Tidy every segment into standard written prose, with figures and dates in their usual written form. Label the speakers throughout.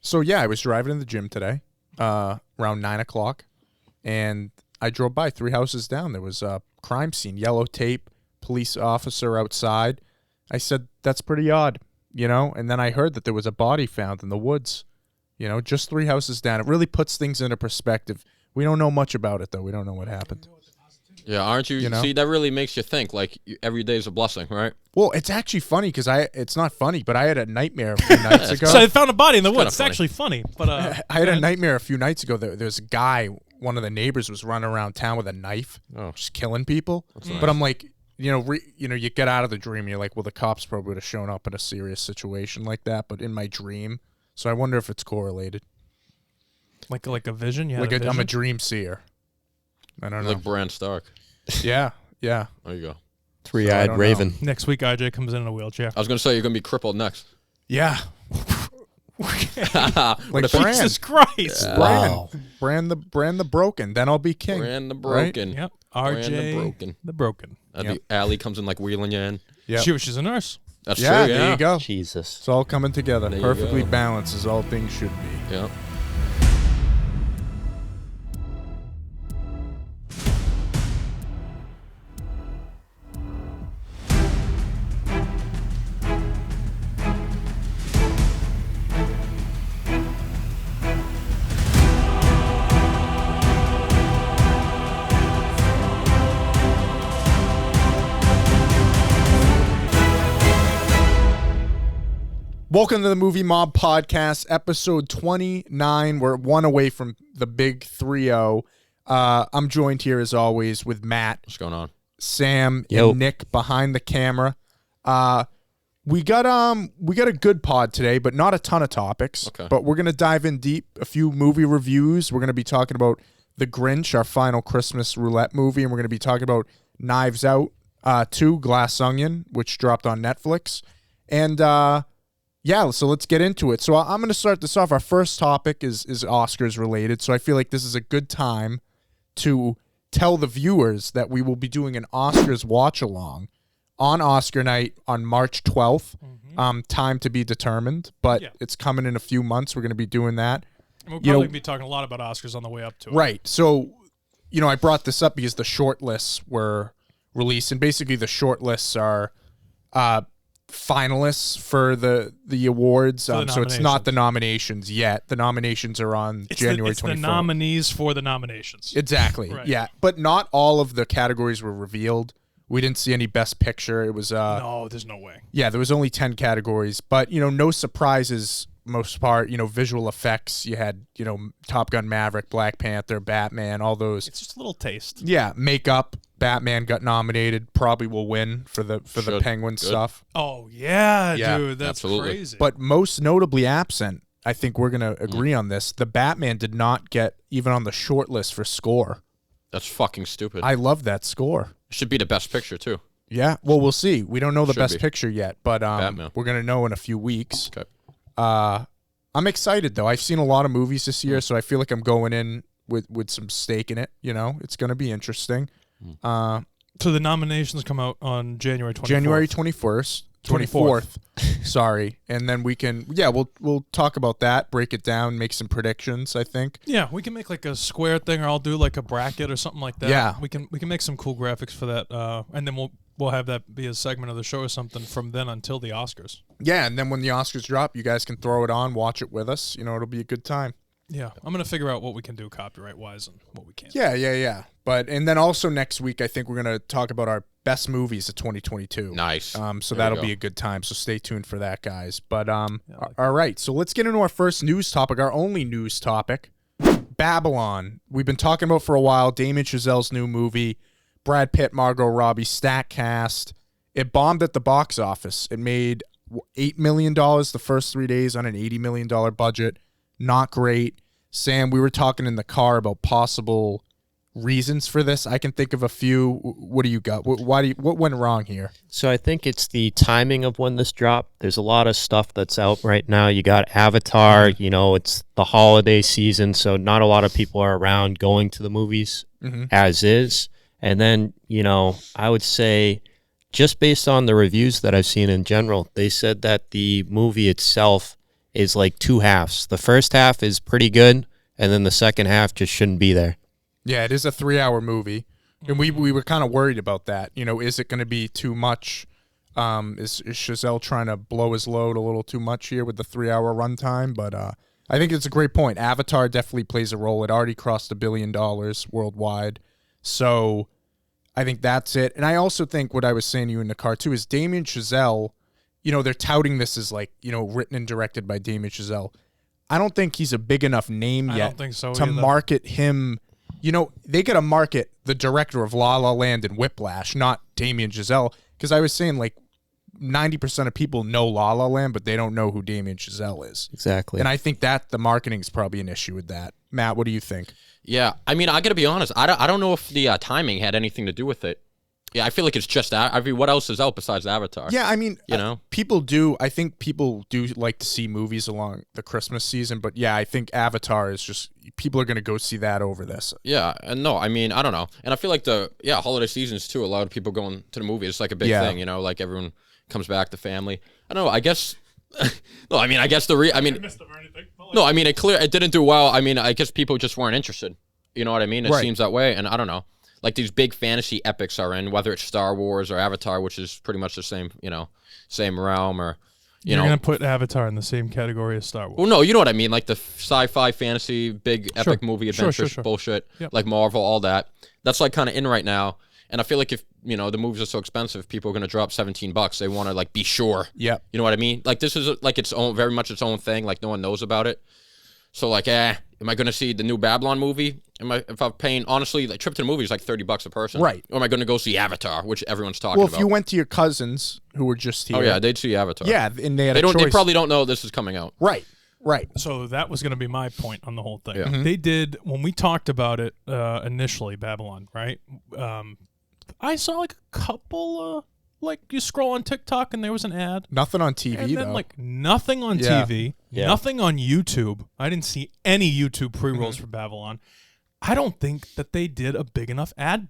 Speaker 1: So, yeah, I was driving in the gym today around 9 o'clock, and I drove by 3 houses down. There was a crime scene, yellow tape, police officer outside. I said, that's pretty odd, and then I heard that there was a body found in the woods, just 3 houses down. It really puts things into perspective. We don't know much about it, though. We don't know what happened.
Speaker 2: Yeah, aren't you? See, that really makes you think, like, every day is a blessing, right?
Speaker 1: Well, it's actually funny because it's not funny, but I had a nightmare a few nights ago.
Speaker 3: So I found a body in the woods. It's actually funny. But
Speaker 1: I had a nightmare a few nights ago. There's a guy, one of the neighbors was running around town with a knife, just killing people.
Speaker 2: Nice.
Speaker 1: But I'm like, you get out of the dream, you're like, well, the cops probably would have shown up in a serious situation like that, but in my dream. So I wonder if it's correlated.
Speaker 3: Like a vision? Yeah.
Speaker 1: I'm a dream seer. I don't know.
Speaker 2: Like Bran Stark.
Speaker 1: Yeah.
Speaker 2: There you go.
Speaker 4: Three-eyed raven.
Speaker 3: Next week, IJ comes in a wheelchair.
Speaker 2: I was going to say you're going to be crippled next.
Speaker 1: Yeah.
Speaker 3: Like Jesus Christ.
Speaker 1: Yeah.
Speaker 4: Wow.
Speaker 1: Bran the broken. Then I'll be king.
Speaker 2: Bran the broken.
Speaker 3: Right? Yep.
Speaker 2: RJ
Speaker 3: the broken.
Speaker 2: The alley comes in like wheeling you in.
Speaker 1: Yep.
Speaker 3: She's a nurse.
Speaker 2: That's true.
Speaker 1: There you go.
Speaker 4: Jesus.
Speaker 1: It's all coming together.
Speaker 2: There
Speaker 1: Perfectly balanced as all things should be.
Speaker 2: Yeah.
Speaker 1: Welcome to the Movie Mob Podcast, episode 29. We're one away from the big 3-0. I'm joined here, as always, with Matt.
Speaker 2: What's going on?
Speaker 1: Sam and Nick behind the camera. We got a good pod today, but not a ton of topics.
Speaker 2: Okay.
Speaker 1: But we're going to dive in deep. A few movie reviews. We're going to be talking about The Grinch, our final Christmas roulette movie, and we're going to be talking about Knives Out 2, Glass Onion, which dropped on Netflix. And yeah, so let's get into it. So I'm going to start this off. Our first topic is Oscars related, so I feel like this is a good time to tell the viewers that we will be doing an Oscars watch-along on Oscar night on March 12th. Time to be determined, but it's coming in a few months. We're going to be doing that.
Speaker 3: And we'll probably be talking a lot about Oscars on the way up to it.
Speaker 1: Right. So, I brought this up because the shortlists were released, and basically the shortlists are finalists for the awards. So it's not the nominations yet. The nominations are on January 24th.
Speaker 3: It's the nominees for the nominations.
Speaker 1: Exactly. Right. Yeah. But not all of the categories were revealed. We didn't see any Best Picture. It was
Speaker 3: no, there's no way.
Speaker 1: Yeah, there was only 10 categories, but no surprises. Most part, visual effects. You had Top Gun Maverick, Black Panther, Batman, all those.
Speaker 3: It's just a little taste.
Speaker 1: Yeah, makeup. Batman got nominated. Probably will win for the Penguin stuff.
Speaker 3: Oh yeah,
Speaker 1: Yeah,
Speaker 3: dude, that's
Speaker 2: absolutely.
Speaker 3: crazy.
Speaker 1: But most notably absent, I think we're gonna agree on this. The Batman did not get even on the short list for score.
Speaker 2: That's fucking stupid.
Speaker 1: I love that score.
Speaker 2: It should be the best picture, too.
Speaker 1: Yeah, well, we'll see. We don't know the
Speaker 2: Should
Speaker 1: Best
Speaker 2: be.
Speaker 1: Picture yet, but we're gonna know in a few weeks.
Speaker 2: Okay.
Speaker 1: I'm excited though. I've seen a lot of movies this year, so I feel like I'm going in with some stake in it. It's gonna be interesting.
Speaker 3: So the nominations come out on January 24th.
Speaker 1: January 24th. Sorry. And then we can we'll talk about that, break it down, make some predictions, I think.
Speaker 3: Yeah, we can make like a square thing, or I'll do like a bracket or something like that.
Speaker 1: Yeah.
Speaker 3: We can make some cool graphics for that, and then we'll have that be a segment of the show or something from then until the Oscars.
Speaker 1: Yeah, and then when the Oscars drop, you guys can throw it on, watch it with us. It'll be a good time.
Speaker 3: Yeah, I'm gonna figure out what we can do copyright-wise and what we can't.
Speaker 1: Yeah. And then also next week, I think we're gonna talk about our best movies of 2022.
Speaker 2: Nice.
Speaker 1: So that'll be a good time. So stay tuned for that, guys. But all right. So let's get into our first news topic, our only news topic, Babylon. We've been talking about for a while. Damien Chazelle's new movie, Brad Pitt, Margot Robbie, stacked cast. It bombed at the box office. It made $8 million the first 3 days on an $80 million budget. Not great. Sam, we were talking in the car about possible reasons for this. I can think of a few. What do you got? What went wrong here?
Speaker 4: So I think it's the timing of when this dropped. There's a lot of stuff that's out right now. You got Avatar, it's the holiday season, so not a lot of people are around going to the movies as is. And then, I would say just based on the reviews that I've seen in general, they said that the movie itself, is like two halves. The first half is pretty good, and then the second half just shouldn't be there.
Speaker 1: Yeah, it is a 3-hour movie, and we were kind of worried about that. Is it going to be too much? Is Chazelle trying to blow his load a little too much here with the 3-hour runtime? But I think it's a great point. Avatar definitely plays a role. It already crossed $1 billion worldwide, so I think that's it. And I also think what I was saying to you in the car too is Damien Chazelle. They're touting this as like written and directed by Damien Chazelle. I don't think he's a big enough name yet to market him. They got to market the director of La La Land and Whiplash, not Damien Chazelle. Because I was saying, like, 90% of people know La La Land, but they don't know who Damien Chazelle is.
Speaker 4: Exactly.
Speaker 1: And I think that the marketing is probably an issue with that. Matt, what do you think?
Speaker 2: Yeah, I mean, I got to be honest. I don't know if the timing had anything to do with it. Yeah, I feel like it's just that. I mean, what else is out besides Avatar?
Speaker 1: Yeah, I mean, people do. I think people do like to see movies along the Christmas season, but yeah, I think Avatar is just people are going to go see that over this.
Speaker 2: Yeah, and no, I mean, I don't know, and I feel like holiday seasons too. A lot of people going to the movies. It's like a big thing, like everyone comes back, the family. I don't know. I guess. No, I mean, I guess no, I mean, it didn't do well. I mean, I guess people just weren't interested. You know what I mean? It seems that way, and I don't know. Like these big fantasy epics are in, whether it's Star Wars or Avatar, which is pretty much the same, same realm, or
Speaker 3: You're gonna put Avatar in the same category as Star Wars.
Speaker 2: Well, no, you know what I mean, like the sci-fi, fantasy, big epic movie adventure bullshit, like Marvel, all that. That's like kind of in right now, and I feel like if the movies are so expensive, people are gonna drop $17. They want to like be sure.
Speaker 1: Yeah,
Speaker 2: you know what I mean. Like this is like its own, very much its own thing. Like no one knows about it. So like, am I going to see the new Babylon movie? If I'm paying, honestly, like trip to the movie is like $30 a person.
Speaker 1: Right.
Speaker 2: Or am I going to go see Avatar, which everyone's talking about?
Speaker 1: Well, if you went to your cousins who were just here.
Speaker 2: Oh, yeah, they'd see Avatar.
Speaker 1: Yeah, and they had a choice.
Speaker 2: They probably don't know this is coming out.
Speaker 1: Right.
Speaker 3: So that was going to be my point on the whole thing.
Speaker 2: Yeah. Mm-hmm.
Speaker 3: They did, when we talked about it initially, Babylon, right? I saw like a couple like you scroll on TikTok and there was an ad.
Speaker 1: Nothing on TV,
Speaker 3: and then, like nothing on TV, nothing on YouTube. I didn't see any YouTube pre-rolls for Babylon. I don't think that they did a big enough ad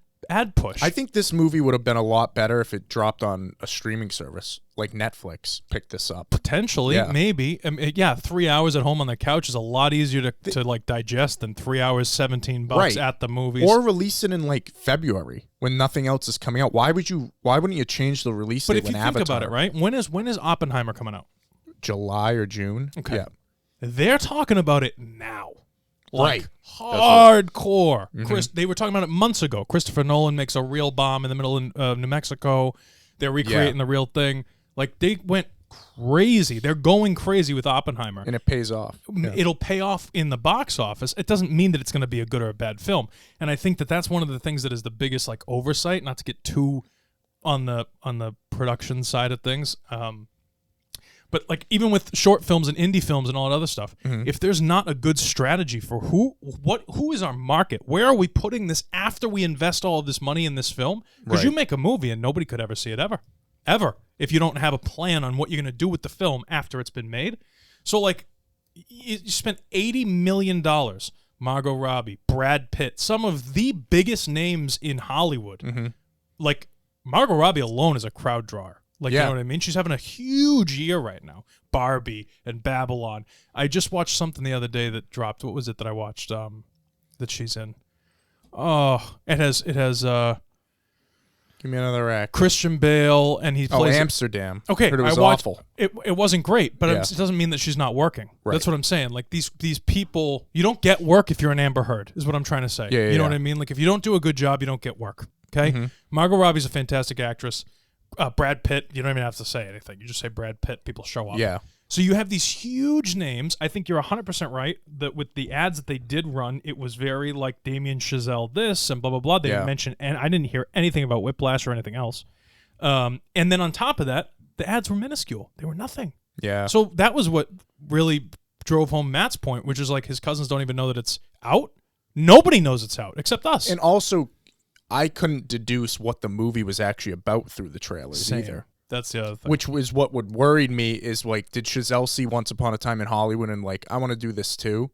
Speaker 3: push.
Speaker 1: I think this movie would have been a lot better if it dropped on a streaming service like Netflix. Picked this up
Speaker 3: potentially, maybe. 3 hours at home on the couch is a lot easier to like digest than 3 hours, $17 at the movies.
Speaker 1: Or release it in like February when nothing else is coming out. Why wouldn't you change the release date when Avatar?
Speaker 3: But if you think about it, right? When is Oppenheimer coming out?
Speaker 1: July or June.
Speaker 3: Okay.
Speaker 1: Yeah.
Speaker 3: They're talking about it now.
Speaker 1: Right.
Speaker 3: Hardcore. They were talking about it months ago. Christopher Nolan makes a real bomb in the middle of New Mexico. They're recreating the real thing. Like, they went crazy. They're going crazy with Oppenheimer.
Speaker 1: And it pays off. Yeah.
Speaker 3: It'll pay off in the box office. It doesn't mean that it's going to be a good or a bad film. And I think that that's one of the things that is the biggest, like, oversight, not to get too on the production side of things. But like even with short films and indie films and all that other stuff, if there's not a good strategy for who is our market, where are we putting this after we invest all of this money in this film? Because you make a movie and nobody could ever see it ever, if you don't have a plan on what you're going to do with the film after it's been made. So like you spent $80 million, Margot Robbie, Brad Pitt, some of the biggest names in Hollywood. Like Margot Robbie alone is a crowd drawer. Like, you know what I mean? She's having a huge year right now. Barbie and Babylon. I just watched something the other day that dropped. What was it that I watched that she's in? Oh, it has
Speaker 1: give me another act.
Speaker 3: Christian Bale, and he plays
Speaker 1: Amsterdam.
Speaker 3: Okay,
Speaker 1: it was
Speaker 3: awful.
Speaker 1: It
Speaker 3: wasn't great, but it doesn't mean that she's not working. Right. That's what I'm saying. Like these people, you don't get work if you're an Amber Heard, is what I'm trying to say. You know what I mean? Like if you don't do a good job, you don't get work. Okay? Margot Robbie's a fantastic actress. Brad Pitt, you don't even have to say anything. You just say Brad Pitt, people show up.
Speaker 1: Yeah.
Speaker 3: So you have these huge names. I think you're 100% right that with the ads that they did run, it was very like Damien Chazelle this and blah, blah, blah. They mentioned, and I didn't hear anything about Whiplash or anything else. And then on top of that, the ads were minuscule. They were nothing.
Speaker 1: Yeah.
Speaker 3: So that was what really drove home Matt's point, which is like his cousins don't even know that it's out. Nobody knows it's out except us.
Speaker 1: And also, I couldn't deduce what the movie was actually about through the trailers either.
Speaker 3: That's the other thing.
Speaker 1: Which was what would worried me is like, did Chazelle see Once Upon a Time in Hollywood and like, I want to do this too?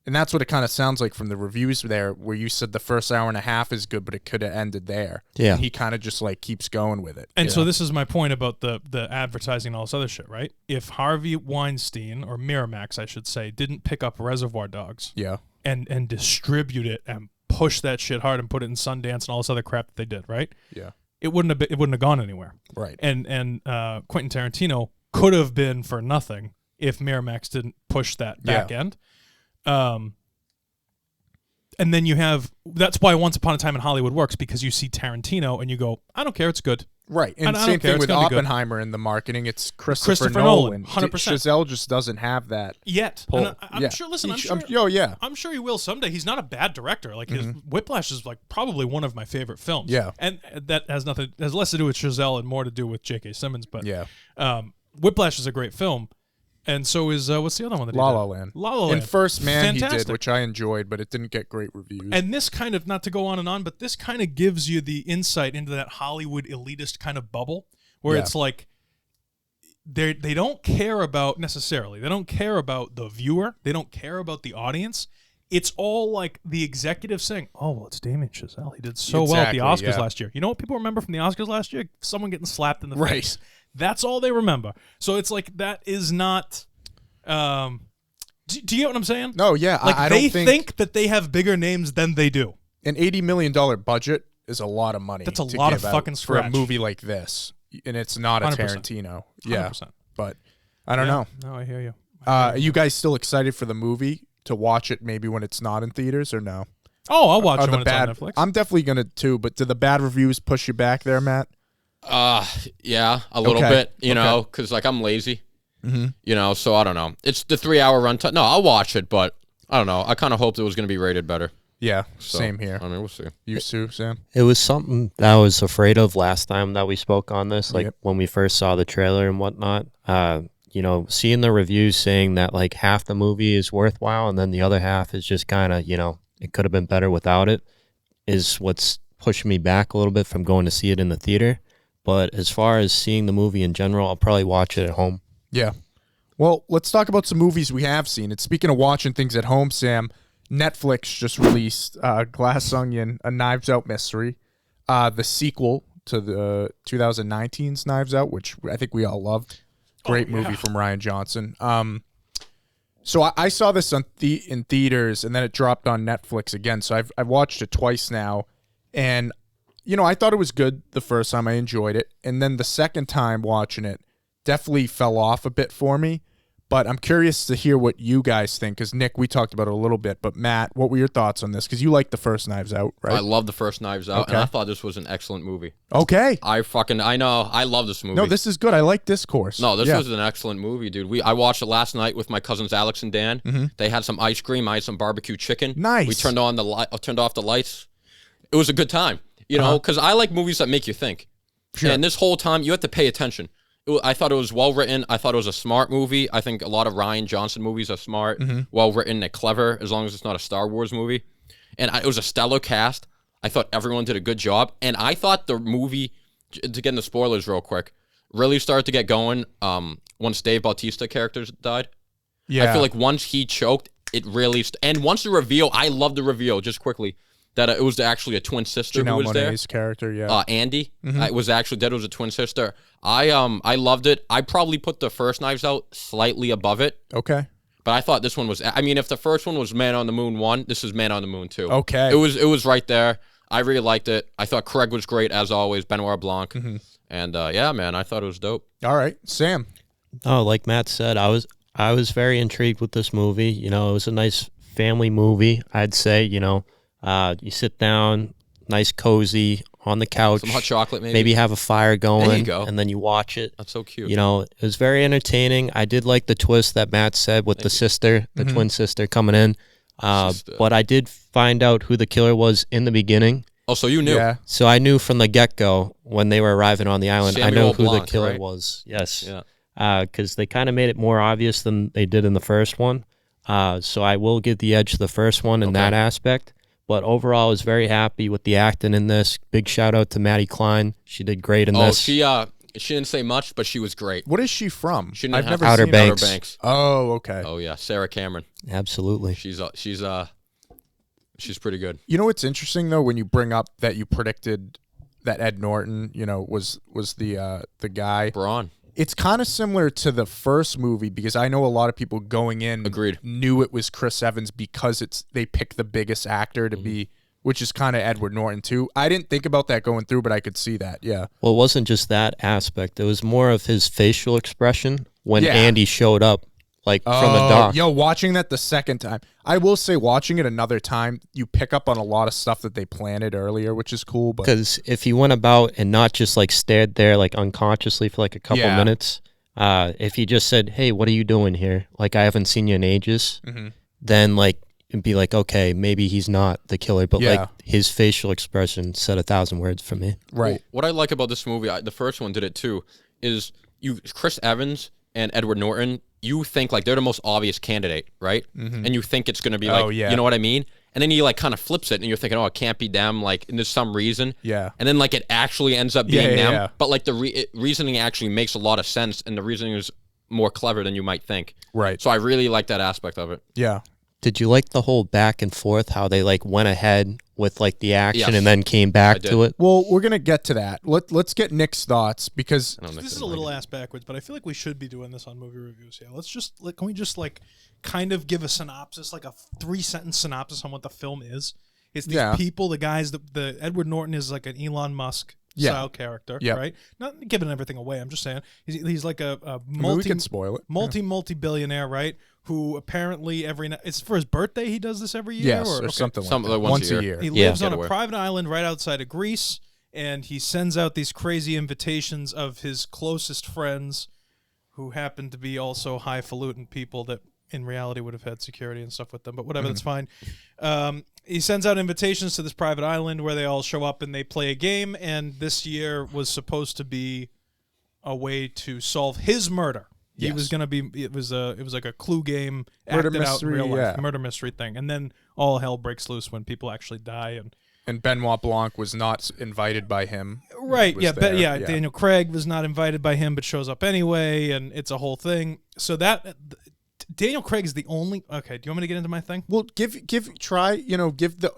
Speaker 1: And that's what it kind of sounds like from the reviews there, where you said the first hour and a half is good, but it could have ended there.
Speaker 4: Yeah.
Speaker 1: And he kind of just like keeps going with it.
Speaker 3: And so this is my point about the advertising and all this other shit, right? If Harvey Weinstein, or Miramax, I should say, didn't pick up Reservoir Dogs and distribute it and push that shit hard and put it in Sundance and all this other crap that they did, right?
Speaker 1: Yeah.
Speaker 3: It wouldn't have gone anywhere.
Speaker 1: Right.
Speaker 3: And Quentin Tarantino could have been for nothing if Miramax didn't push that back end. And then you have, that's why Once Upon a Time in Hollywood works, because you see Tarantino and you go, I don't care, it's good.
Speaker 1: Right. And same thing with Oppenheimer in the marketing. It's Christopher Nolan.
Speaker 3: 100%.
Speaker 1: Giselle just doesn't have that
Speaker 3: yet. And I'm sure, listen, I'm sure he will someday. He's not a bad director. Like his Whiplash is like probably one of my favorite films.
Speaker 1: Yeah.
Speaker 3: And that has less to do with Giselle and more to do with J.K. Simmons. But Whiplash is a great film. And so is, what's the other one that
Speaker 1: La
Speaker 3: he did?
Speaker 1: La Land.
Speaker 3: La La Land.
Speaker 1: And First Man
Speaker 3: Fantastic.
Speaker 1: he did, which I enjoyed, but it didn't get great reviews.
Speaker 3: And this kind of, not to go on and on, but this kind of gives you the insight into that Hollywood elitist kind of bubble where it's like they don't care about necessarily. They don't care about the viewer. They don't care about the audience. It's all like the executive saying, oh, well, it's Damien Chazelle. He did so well at the Oscars last year. You know what people remember from the Oscars last year? Someone getting slapped in the face. That's all they remember. So it's like that is not. Do you get what I'm saying?
Speaker 1: No, yeah.
Speaker 3: Like
Speaker 1: I
Speaker 3: they
Speaker 1: don't
Speaker 3: think that they have bigger names than they do.
Speaker 1: An $80 million budget is a lot of money.
Speaker 3: That's a lot of fucking
Speaker 1: for a
Speaker 3: scratch.
Speaker 1: movie like this, and it's not a
Speaker 3: 100%.
Speaker 1: Tarantino. Yeah,
Speaker 3: 100%.
Speaker 1: But I don't know.
Speaker 3: No, I hear you.
Speaker 1: Are you guys still excited for the movie to watch it? Maybe when it's not in theaters, or no?
Speaker 3: Oh, I'll watch it when it's on Netflix.
Speaker 1: I'm definitely gonna too. But do the bad reviews push you back there, Matt?
Speaker 2: Yeah, a little bit, you know, because like I'm lazy, you know, so I don't know. It's the 3-hour runtime. No, I'll watch it, but I don't know. I kind of hoped it was going to be rated better.
Speaker 1: Yeah,
Speaker 2: So,
Speaker 1: same here.
Speaker 2: I mean, we'll see.
Speaker 1: You too, Sam?
Speaker 4: It was something that I was afraid of last time that we spoke on this, like when we first saw the trailer and whatnot. You know, seeing the reviews saying that like half the movie is worthwhile and then the other half is just kind of, you know, it could have been better without it, is what's pushing me back a little bit from going to see it in the theater. But as far as seeing the movie in general, I'll probably watch it at home.
Speaker 1: Yeah. Well, let's talk about some movies we have seen. And speaking of watching things at home, Sam, Netflix just released Glass Onion, a Knives Out mystery, the sequel to the 2019's Knives Out, which I think we all loved. Great movie from Rian Johnson. So I saw this in theaters, and then it dropped on Netflix again. So I've watched it twice now, and you know, I thought it was good the first time. I enjoyed it. And then the second time watching it definitely fell off a bit for me. But I'm curious to hear what you guys think, because, Nick, we talked about it a little bit. But, Matt, what were your thoughts on this? Because you liked the first Knives Out, right?
Speaker 2: I love the first Knives Out, and I thought this was an excellent movie.
Speaker 1: Okay.
Speaker 2: I know. I love this movie.
Speaker 1: No, this is good. I like Discourse.
Speaker 2: No, this was an excellent movie, dude. I watched it last night with my cousins Alex and Dan. They had some ice cream. I had some barbecue chicken.
Speaker 1: Nice.
Speaker 2: We turned off the lights. It was a good time. You know, because I like movies that make you think. Sure. And this whole time, you have to pay attention. I thought it was well written. I thought it was a smart movie. I think a lot of Rian Johnson movies are smart, well written, and clever, as long as it's not a Star Wars movie. And it was a stellar cast. I thought everyone did a good job. And I thought the movie, to get into spoilers real quick, really started to get going once Dave Bautista character died. Yeah. I feel like once he choked, it really... and once the reveal, I love the reveal, just quickly, that it was actually a twin sister
Speaker 1: Janelle
Speaker 2: who was
Speaker 1: Monáe's
Speaker 2: there.
Speaker 1: Character,
Speaker 2: Andy. It was actually that it was a twin sister. I loved it. I probably put the first Knives Out slightly above it.
Speaker 1: Okay.
Speaker 2: But I thought this one was. I mean, if the first one was Man on the Moon 1, this is Man on the Moon 2.
Speaker 1: Okay.
Speaker 2: It was right there. I really liked it. I thought Craig was great as always. Benoit Blanc. And yeah, man, I thought it was dope.
Speaker 1: All right, Sam.
Speaker 4: Oh, like Matt said, I was very intrigued with this movie. You know, it was a nice family movie, I'd say. You know. You sit down, nice, cozy, on the couch.
Speaker 2: Some hot chocolate, maybe.
Speaker 4: Maybe have a fire going.
Speaker 2: There you go.
Speaker 4: And then you watch it.
Speaker 2: That's so cute.
Speaker 4: You know, it was very entertaining. I did like the twist that Matt said with the sister, the twin sister coming in. But I did find out who the killer was in the beginning.
Speaker 2: Oh, so you knew.
Speaker 1: Yeah.
Speaker 4: So I knew from the get-go when they were arriving on the island. I know who
Speaker 2: Blanc,
Speaker 4: the killer
Speaker 2: right?
Speaker 4: was. Yes.
Speaker 2: Yeah.
Speaker 4: Because they kind of made it more obvious than they did in the first one. So I will give the edge to the first one in that aspect. But overall, I was very happy with the acting in this. Big shout out to Maddie Klein. She did great in this.
Speaker 2: Oh, She didn't say much, but she was great.
Speaker 1: What is she from?
Speaker 2: She didn't
Speaker 1: I've
Speaker 2: have
Speaker 1: never
Speaker 4: Outer
Speaker 1: seen
Speaker 4: Banks.
Speaker 2: Outer Banks.
Speaker 1: Oh, okay.
Speaker 2: Oh yeah, Sarah Cameron.
Speaker 4: Absolutely.
Speaker 2: She's pretty good.
Speaker 1: You know what's interesting though, when you bring up that you predicted that Ed Norton, was the guy.
Speaker 2: Braun.
Speaker 1: It's kind of similar to the first movie because I know a lot of people going in
Speaker 2: Agreed.
Speaker 1: knew it was Chris Evans because they picked the biggest actor to be, which is kind of Edward Norton too. I didn't think about that going through, but I could see that. Yeah.
Speaker 4: Well, it wasn't just that aspect. It was more of his facial expression when
Speaker 1: Yeah.
Speaker 4: Andy showed up, like from the dock.
Speaker 1: Yo, watching that the second time, I will say, watching it another time, you pick up on a lot of stuff that they planted earlier, which is cool. But
Speaker 4: Because if he went about and not just like stared there like unconsciously for like a couple
Speaker 1: Yeah.
Speaker 4: minutes, if he just said, "Hey, what are you doing here? Like I haven't seen you in ages," then like it'd be like, okay, maybe he's not the killer, but
Speaker 1: Yeah.
Speaker 4: like his facial expression said 1,000 words for me.
Speaker 1: right,
Speaker 2: Well, what I like about this movie, the first one did it too, is Chris Evans and Edward Norton, you think like they're the most obvious candidate, right? And you think it's going to be like,
Speaker 1: Oh, yeah.
Speaker 2: you know what I mean? And then he like kind of flips it and you're thinking, oh, it can't be them. Like, and there's some reason.
Speaker 1: Yeah.
Speaker 2: And then like it actually ends up being
Speaker 1: Yeah,
Speaker 2: them.
Speaker 1: yeah.
Speaker 2: But like the reasoning actually makes a lot of sense and the reasoning is more clever than you might think.
Speaker 1: right,
Speaker 2: So I really like that aspect of it.
Speaker 1: yeah.
Speaker 4: Did you like the whole back and forth, how they like went ahead with like the action
Speaker 2: Yes.
Speaker 4: and then came back
Speaker 2: I did.
Speaker 4: to it?
Speaker 1: Well, we're gonna get to that. Let's get Nick's thoughts because
Speaker 2: I don't think
Speaker 3: This is
Speaker 2: so.
Speaker 3: a little ass backwards, but I feel like we should be doing this on movie reviews. Yeah, can we just like kind of give a synopsis, like a 3-sentence synopsis on what the film is? It's these
Speaker 1: Yeah.
Speaker 3: people, the guys. The Edward Norton is like an Elon Musk
Speaker 1: Yeah.
Speaker 3: style character,
Speaker 1: Yeah.
Speaker 3: right? Not giving everything away. I'm just saying he's like a
Speaker 1: I mean, we can spoil it.
Speaker 3: multi-billionaire, right? Who apparently it's for his birthday. He does this every year,
Speaker 1: Yes, or
Speaker 3: okay.
Speaker 1: something
Speaker 2: Some-
Speaker 1: like that.
Speaker 2: once a
Speaker 1: Once
Speaker 2: year.
Speaker 3: He
Speaker 4: Yeah.
Speaker 3: lives on a
Speaker 2: Getaway.
Speaker 3: private island right outside of Greece, and he sends out these crazy invitations of his closest friends, who happen to be also highfalutin people that in reality would have had security and stuff with them. But whatever, that's fine. He sends out invitations to this private island where they all show up and they play a game. And this year was supposed to be a way to solve his murder. He
Speaker 1: Yes.
Speaker 3: was gonna be. It was like a clue game
Speaker 1: Murder
Speaker 3: acted out in
Speaker 1: mystery,
Speaker 3: real life,
Speaker 1: yeah.
Speaker 3: murder mystery thing, and then all hell breaks loose when people actually die.
Speaker 1: And Benoit Blanc was not invited by him.
Speaker 3: Right,
Speaker 1: Was
Speaker 3: yeah,
Speaker 1: there,
Speaker 3: yeah. Daniel Craig was not invited by him, but shows up anyway, and it's a whole thing. So Daniel Craig is the only. Okay, do you want me to get into my thing?
Speaker 1: Well, give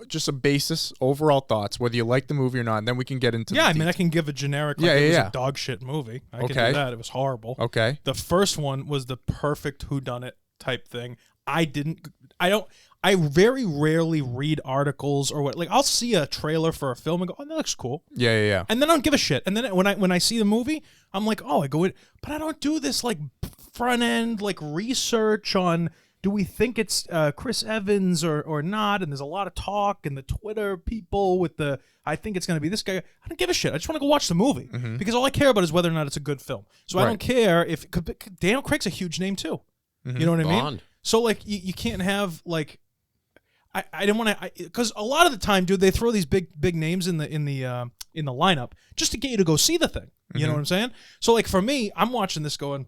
Speaker 1: just a basis overall thoughts whether you like the movie or not, and then we can get into.
Speaker 3: Yeah,
Speaker 1: the
Speaker 3: I mean, I
Speaker 1: details.
Speaker 3: can give a generic. Like,
Speaker 1: Yeah,
Speaker 3: it was
Speaker 1: yeah.
Speaker 3: a dog shit movie. I can
Speaker 1: Okay.
Speaker 3: do that. It was horrible.
Speaker 1: Okay.
Speaker 3: The first one was the perfect whodunit type thing. I very rarely read articles or what. Like, I'll see a trailer for a film and go, "Oh, that looks cool,"
Speaker 1: Yeah.
Speaker 3: and then I don't give a shit. And then when I see the movie, I'm like, "Oh, I go in," but I don't do this like front end like research on. Do we think it's Chris Evans or not? And there's a lot of talk and the Twitter people with the, I think it's going to be this guy. I don't give a shit. I just want to go watch the movie because all I care about is whether or not it's a good film. So I
Speaker 1: Right.
Speaker 3: don't care if Daniel Craig's a huge name too. You know what I mean?
Speaker 2: Bond.
Speaker 3: So like you can't have like, I didn't want to, because a lot of the time, dude, they throw these big names in the lineup just to get you to go see the thing. You know what I'm saying? So like for me, I'm watching this going,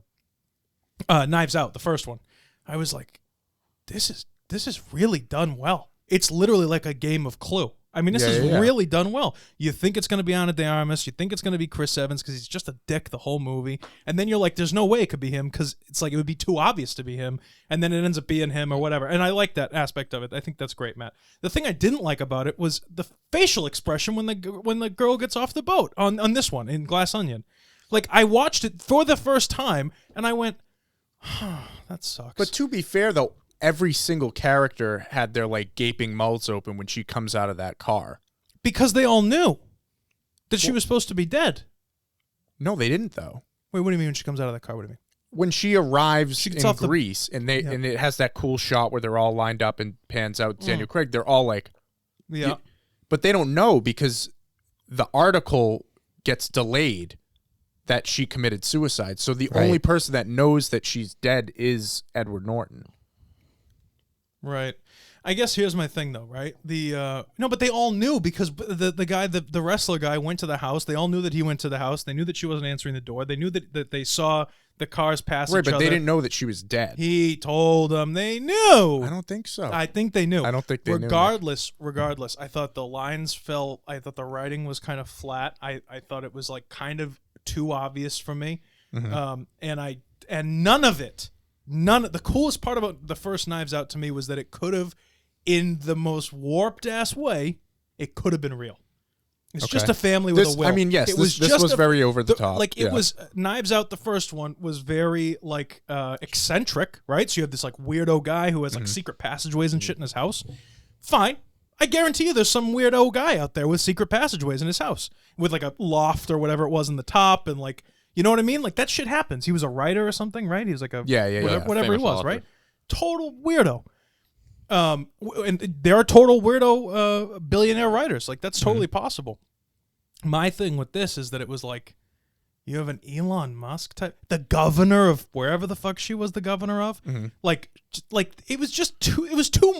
Speaker 3: Knives Out, the first one. I was like, this is really done well. It's literally like a game of Clue. I mean, this is really done well. You think it's going to be Ana de Armas. You think it's going to be Chris Evans because he's just a dick the whole movie. And then you're like, there's no way it could be him because it's like it would be too obvious to be him. And then it ends up being him or whatever. And I like that aspect of it. I think that's great, Matt. The thing I didn't like about it was the facial expression when the girl gets off the boat on this one in Glass Onion. Like, I watched it for the first time and I went, that sucks.
Speaker 1: But to be fair, though, every single character had their like gaping mouths open when she comes out of that car.
Speaker 3: Because they all knew that she was supposed to be dead.
Speaker 1: No, they didn't though.
Speaker 3: Wait, what do you mean when she comes out of that car? What do you mean?
Speaker 1: When she arrives
Speaker 3: She gets
Speaker 1: in
Speaker 3: off the-
Speaker 1: Greece and and it has that cool shot where they're all lined up and pans out Daniel Craig, they're all like,
Speaker 3: Yeah.
Speaker 1: but they don't know because the article gets delayed that she committed suicide. So the only person that knows that she's dead is Edward Norton.
Speaker 3: Right. I guess here's my thing though, right? No, but they all knew because the guy, the wrestler guy went to the house. They all knew that he went to the house. They knew that she wasn't answering the door. They knew that they saw the cars pass
Speaker 1: Right,
Speaker 3: each
Speaker 1: but
Speaker 3: other.
Speaker 1: they didn't know that she was dead.
Speaker 3: He told them they knew.
Speaker 1: I don't think so.
Speaker 3: I think they knew.
Speaker 1: I don't think they knew.
Speaker 3: Regardless, I thought the lines I thought the writing was kind of flat. I thought it was like kind of too obvious for me.
Speaker 1: Mm-hmm.
Speaker 3: And none of the coolest part about the first Knives Out to me was that it could have, in the most warped ass way, it could have been real. It's just a family with a will.
Speaker 1: I mean, yes, this was very over the top.
Speaker 3: Like it was Knives Out. The first one was very like eccentric, right? So you have this like weirdo guy who has like secret passageways and shit in his house. Fine, I guarantee you, there's some weirdo guy out there with secret passageways in his house with like a loft or whatever it was in the top, and like, you know what I mean? Like that shit happens. He was a writer or something, right? He was like a whatever he was, right? Total weirdo. And there are total weirdo billionaire writers. Like that's totally possible. My thing with this is that it was like, you have an Elon Musk type, the governor of wherever the fuck she was the governor of. Like it was just too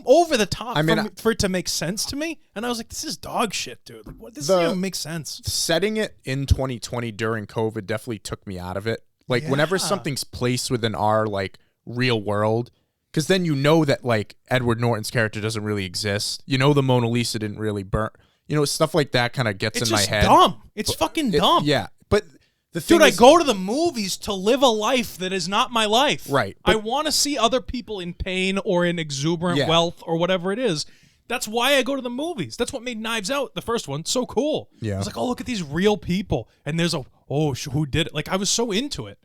Speaker 3: over the top for it to make sense to me. And I was like, this is dog shit, dude. Like, what? This doesn't even make sense.
Speaker 1: Setting it in 2020 during COVID definitely took me out of it. Like whenever something's placed within our like real world, because then you know that like Edward Norton's character doesn't really exist. You know the Mona Lisa didn't really burn. You know, stuff like that kind of gets in my head.
Speaker 3: It's dumb. It's fucking dumb.
Speaker 1: Yeah, but the thing
Speaker 3: I go to the movies to live a life that is not my life.
Speaker 1: Right.
Speaker 3: I want to see other people in pain or in exuberant wealth or whatever it is. That's why I go to the movies. That's what made Knives Out, the first one, so cool. Yeah. I was like, oh, look at these real people. And there's who did it? Like, I was so into it.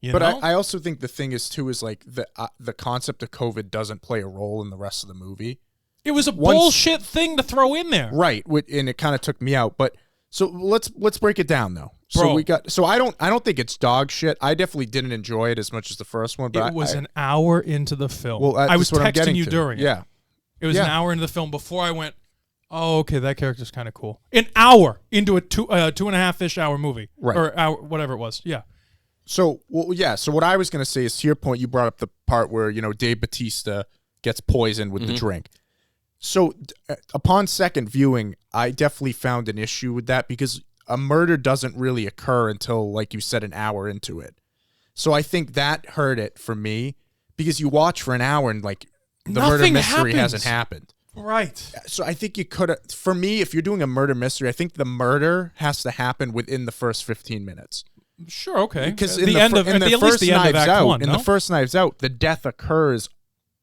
Speaker 3: But
Speaker 1: I also think the thing is, too, is like the concept of COVID doesn't play a role in the rest of the movie.
Speaker 3: It was a bullshit thing to throw in there.
Speaker 1: Right. And it kind of took me out. But so let's break it down, though. So I don't think it's dog shit. I definitely didn't enjoy it as much as the first one. But
Speaker 3: it was an hour into the film.
Speaker 1: Well,
Speaker 3: I was texting you during it.
Speaker 1: Yeah.
Speaker 3: It was an hour into the film before I went, oh, okay, that character's kind of cool. An hour into a 2.5-ish hour movie.
Speaker 1: Right.
Speaker 3: Or hour, whatever it was. Yeah.
Speaker 1: So, So what I was going to say is, to your point, you brought up the part where, Dave Bautista gets poisoned with the drink. So upon second viewing, I definitely found an issue with that because a murder doesn't really occur until, like you said, an hour into it. So I think that hurt it for me because you watch for an hour and like the murder mystery hasn't happened.
Speaker 3: Right.
Speaker 1: So I think you could have, for me, if you're doing a murder mystery, I think the murder has to happen within the first 15 minutes.
Speaker 3: Sure, okay.
Speaker 1: Because in the first Knives Out, the death occurs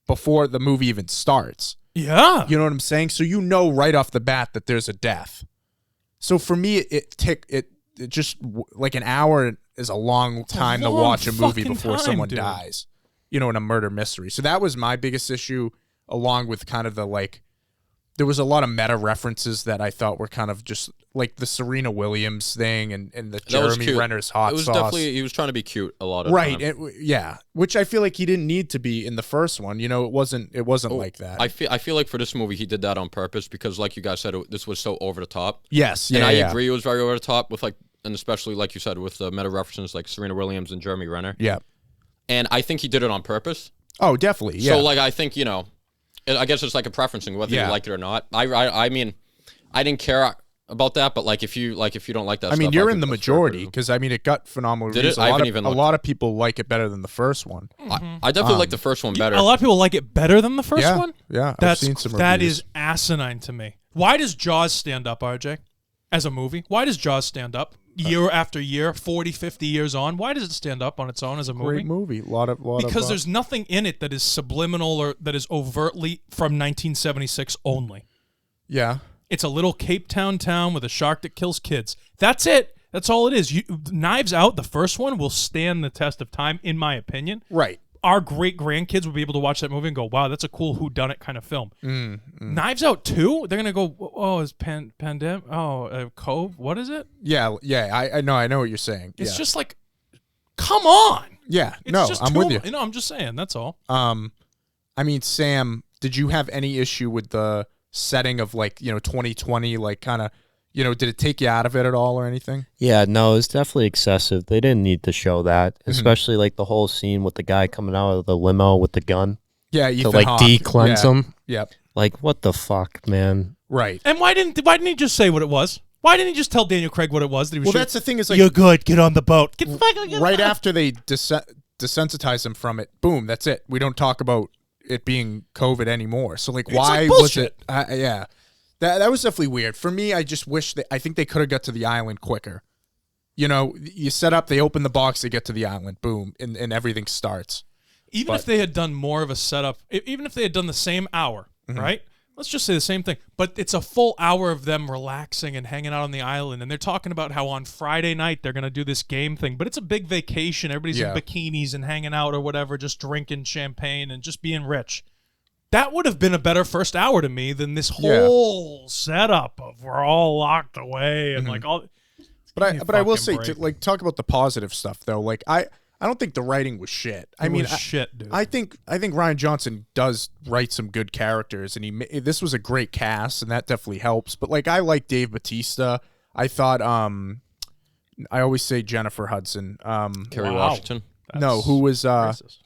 Speaker 1: before the movie even starts.
Speaker 3: Yeah.
Speaker 1: You know what I'm saying? So you know right off the bat that there's a death. So for me, it just like an hour is a long time to watch a movie before someone dies, in a murder mystery. So that was my biggest issue, along with kind of the like, there was a lot of meta references that I thought were kind of just like the Serena Williams thing and the Jeremy Renner's hot sauce.
Speaker 2: It was definitely, he was trying to be cute a lot of
Speaker 1: right.
Speaker 2: time.
Speaker 1: Yeah. Which I feel like he didn't need to be in the first one. It wasn't like that.
Speaker 2: I feel like for this movie, he did that on purpose because like you guys said, this was so over the top.
Speaker 1: Yes. Yeah.
Speaker 2: And I agree it was very over the top with like, and especially like you said, with the meta references like Serena Williams and Jeremy Renner.
Speaker 1: Yeah.
Speaker 2: And I think he did it on purpose.
Speaker 1: Oh, definitely. Yeah.
Speaker 2: So like, I think, I guess it's like a preferencing whether you like it or not. I mean, I didn't care about that, but like if you don't like that,
Speaker 1: I mean, you're in the majority because it got phenomenal reviews. A lot of people like it better than the first one.
Speaker 2: I definitely like the first one better.
Speaker 3: A lot of people like it better than the first one.
Speaker 1: Yeah, I've seen some reviews.
Speaker 3: That is asinine to me. Why does Jaws stand up, RJ, as a movie? Why does Jaws stand up year after year, 40, 50 years on? Why does it stand up on its own as a movie?
Speaker 1: Great movie.
Speaker 3: Because there's nothing in it that is subliminal or that is overtly from 1976 only.
Speaker 1: Yeah.
Speaker 3: It's a little Cape Town town with a shark that kills kids. That's it. That's all it is. Knives Out, the first one, will stand the test of time, in my opinion.
Speaker 1: Right.
Speaker 3: Our great-grandkids will be able to watch that movie and go, wow, that's a cool whodunit kind of film. Knives Out 2, they're going to go, oh, is pandemic? Oh, Cove? What is it?
Speaker 1: Yeah, I know what you're saying.
Speaker 3: It's just like, come on.
Speaker 1: Yeah, I'm with you.
Speaker 3: I'm just saying, that's all.
Speaker 1: I mean, Sam, did you have any issue with the setting of like, 2020, like kind of, did it take you out of it at all or anything?
Speaker 4: Yeah, no, it's definitely excessive. They didn't need to show that, especially like the whole scene with the guy coming out of the limo with the gun.
Speaker 1: Yeah,
Speaker 4: Ethan to like Hawke. De-cleanse him.
Speaker 1: Yep.
Speaker 4: Like, what the fuck, man?
Speaker 1: Right.
Speaker 3: And why didn't he just say what it was? Why didn't he just tell Daniel Craig what it was? That he was
Speaker 1: that's the thing is like,
Speaker 3: you're good. Get on the boat. Get
Speaker 1: right after they desensitize him from it, boom, that's it. We don't talk about it being COVID anymore. So like, why was it? Yeah. That was definitely weird. For me, I just wish I think they could have got to the island quicker. You know, you set up, they open the box, they get to the island, boom, and everything starts.
Speaker 3: Even if they had done more of a setup, even if they had done the same hour, right? Let's just say the same thing, but it's a full hour of them relaxing and hanging out on the island, and they're talking about how on Friday night they're going to do this game thing, but it's a big vacation. Everybody's in bikinis and hanging out or whatever, just drinking champagne and just being rich. That would have been a better first hour to me than this whole setup of we're all locked away and like all.
Speaker 1: But I will say, to, like, talk about the positive stuff though. Like I don't think the writing was shit. I mean,
Speaker 3: shit, dude.
Speaker 1: I think Rian Johnson does write some good characters, and this was a great cast, and that definitely helps. But like, I like Dave Bautista. I thought, I always say Jennifer Hudson.
Speaker 2: Kerry Washington.
Speaker 1: No, who was
Speaker 3: racist.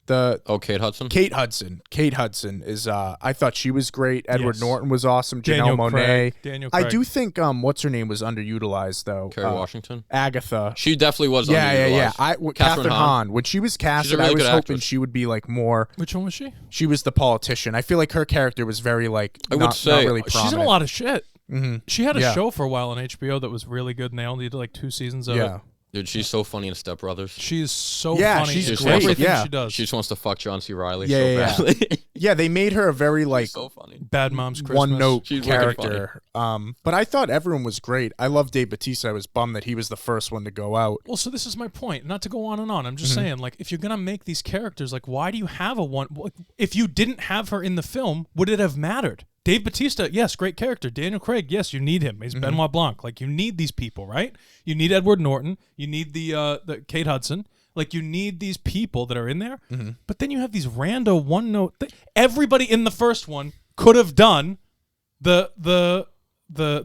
Speaker 2: Kate Hudson.
Speaker 1: Kate Hudson is. I thought she was great. Edward Norton was awesome.
Speaker 3: Daniel
Speaker 1: Janelle Monáe.
Speaker 3: Daniel Craig.
Speaker 1: I do think what's her name was underutilized though.
Speaker 2: Kerry Washington.
Speaker 1: Agatha.
Speaker 2: She definitely was.
Speaker 1: Yeah.
Speaker 2: Catherine
Speaker 1: Catherine Hahn. When she was casted,
Speaker 2: really
Speaker 1: I was
Speaker 2: good
Speaker 1: hoping
Speaker 2: actress.
Speaker 1: she would be like more.
Speaker 3: Which one was she?
Speaker 1: She was the politician. I feel like her character was very like.
Speaker 2: I would
Speaker 1: not
Speaker 2: say
Speaker 1: really prominent.
Speaker 3: She's in a lot of shit.
Speaker 1: Mm-hmm.
Speaker 3: She had a show for a while on HBO that was really good, and they only did like 2 seasons of it.
Speaker 2: Dude, she's so funny in Step Brothers.
Speaker 3: She's so
Speaker 1: Yeah,
Speaker 3: funny.
Speaker 1: she's
Speaker 3: in
Speaker 1: great.
Speaker 3: Everything
Speaker 1: Yeah.
Speaker 3: she does.
Speaker 2: She just wants to fuck John C. Reilly
Speaker 1: Yeah,
Speaker 2: so badly.
Speaker 1: Yeah, they made her a very like
Speaker 2: so funny.
Speaker 3: Bad Moms Christmas.
Speaker 1: one note
Speaker 2: She's wicked
Speaker 1: character. But I thought everyone was great. I love Dave Bautista. I was bummed that he was the first one to go out.
Speaker 3: Well, so this is my point. Not to go on and on. I'm just saying, like, if you're gonna make these characters, like, why do you have a one? If you didn't have her in the film, would it have mattered? Dave Bautista, yes, great character. Daniel Craig, yes, you need him. He's Benoit Blanc. Like, you need these people, right? You need Edward Norton. You need the Kate Hudson. Like, you need these people that are in there. But then you have these rando one note. Everybody in the first one could have done the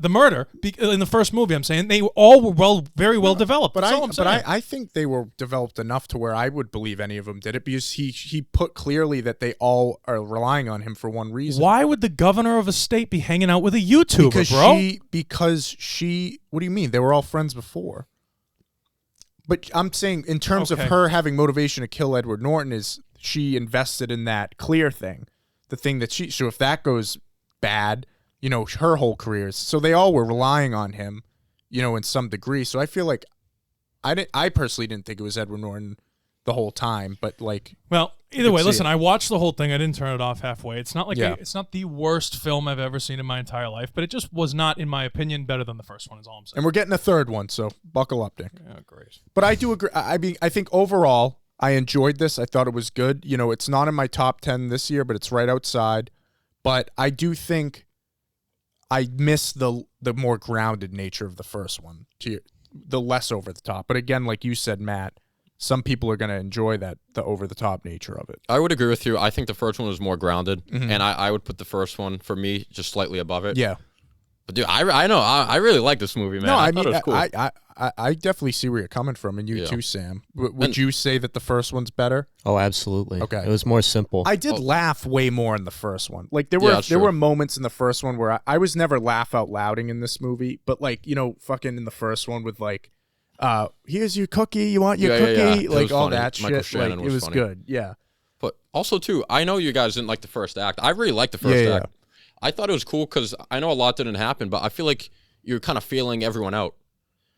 Speaker 3: murder in the first movie. I'm saying they all were very well developed.
Speaker 1: But
Speaker 3: That's all I'm saying.
Speaker 1: I think they were developed enough to where I would believe any of them did it because he put clearly that they all are relying on him for one reason.
Speaker 3: Why would the governor of a state be hanging out with a YouTuber,
Speaker 1: Because she. What do you mean? They were all friends before. But I'm saying in terms of her having motivation to kill Edward Norton is she invested in that clear thing, the thing that she. So if that goes bad, you know, her whole career is. So they all were relying on him, you know, in some degree. So I feel like I personally didn't think it was Edward Norton the whole time, but like.
Speaker 3: Well, either way, listen, I watched the whole thing. I didn't turn it off halfway. It's not like it's not the worst film I've ever seen in my entire life, but it just was not, in my opinion, better than the first one is all I'm saying.
Speaker 1: And we're getting a third one, so buckle up, Nick.
Speaker 3: Yeah, great.
Speaker 1: But I do agree. I mean, I think overall, I enjoyed this. I thought it was good. You know, it's not in my top 10 this year, but it's right outside. But I do think I miss the more grounded nature of the first one, the less over the top. But again, like you said, Matt, some people are going to enjoy the over the top nature of it.
Speaker 2: I would agree with you. I think the first one was more grounded, and I would put the first one for me just slightly above it.
Speaker 1: Yeah.
Speaker 2: But dude, I know I really like this movie, man.
Speaker 1: No,
Speaker 2: I
Speaker 1: mean,
Speaker 2: thought it was cool.
Speaker 1: I definitely see where you're coming from, and you too, Sam. Would you say that the first one's better?
Speaker 4: Oh, absolutely.
Speaker 1: Okay.
Speaker 4: It was more simple.
Speaker 1: I did laugh way more in the first one. Like there were moments in the first one where I was never laugh out louding in this movie, but like, you know, fucking in the first one with like, here's your cookie, you want your cookie, like all
Speaker 2: funny.
Speaker 1: that
Speaker 2: Michael
Speaker 1: shit.
Speaker 2: Shannon
Speaker 1: Like, it was
Speaker 2: funny.
Speaker 1: good. Yeah.
Speaker 2: But also too, I know you guys didn't like the first act. I really liked the first act. I thought it was cool because I know a lot didn't happen, but I feel like you're kind of feeling everyone out.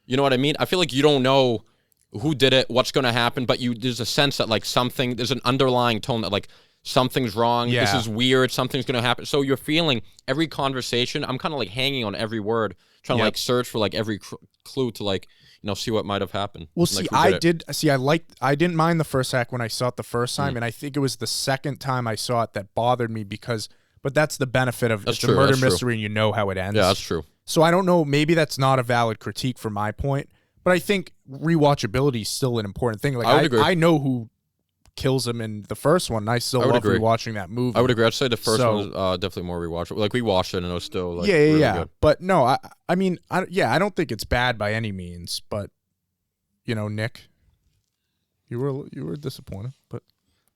Speaker 2: You know what I mean? I feel like you don't know who did it, what's going to happen, but there's a sense that like there's an underlying tone that like something's wrong, this is weird, something's going to happen. So you're feeling every conversation. I'm kind of like hanging on every word, trying to like search for like every clue to like, you know, see what might have happened.
Speaker 1: Well,
Speaker 2: like,
Speaker 1: I didn't mind the first act when I saw it the first time, and I think it was the second time I saw it that bothered me but that's the benefit of it's a murder mystery and you know how it ends.
Speaker 2: Yeah, that's true.
Speaker 1: So I don't know, maybe that's not a valid critique from my point, but I think rewatchability is still an important thing. Like
Speaker 2: I would agree.
Speaker 1: I know who kills him in the first one, and I still love rewatching that movie.
Speaker 2: I would agree. I'd say the first one was definitely more rewatchable. Like we watched it and it was still like really good.
Speaker 1: But no, I mean, I don't think it's bad by any means, but you know, Nick, you were disappointed, but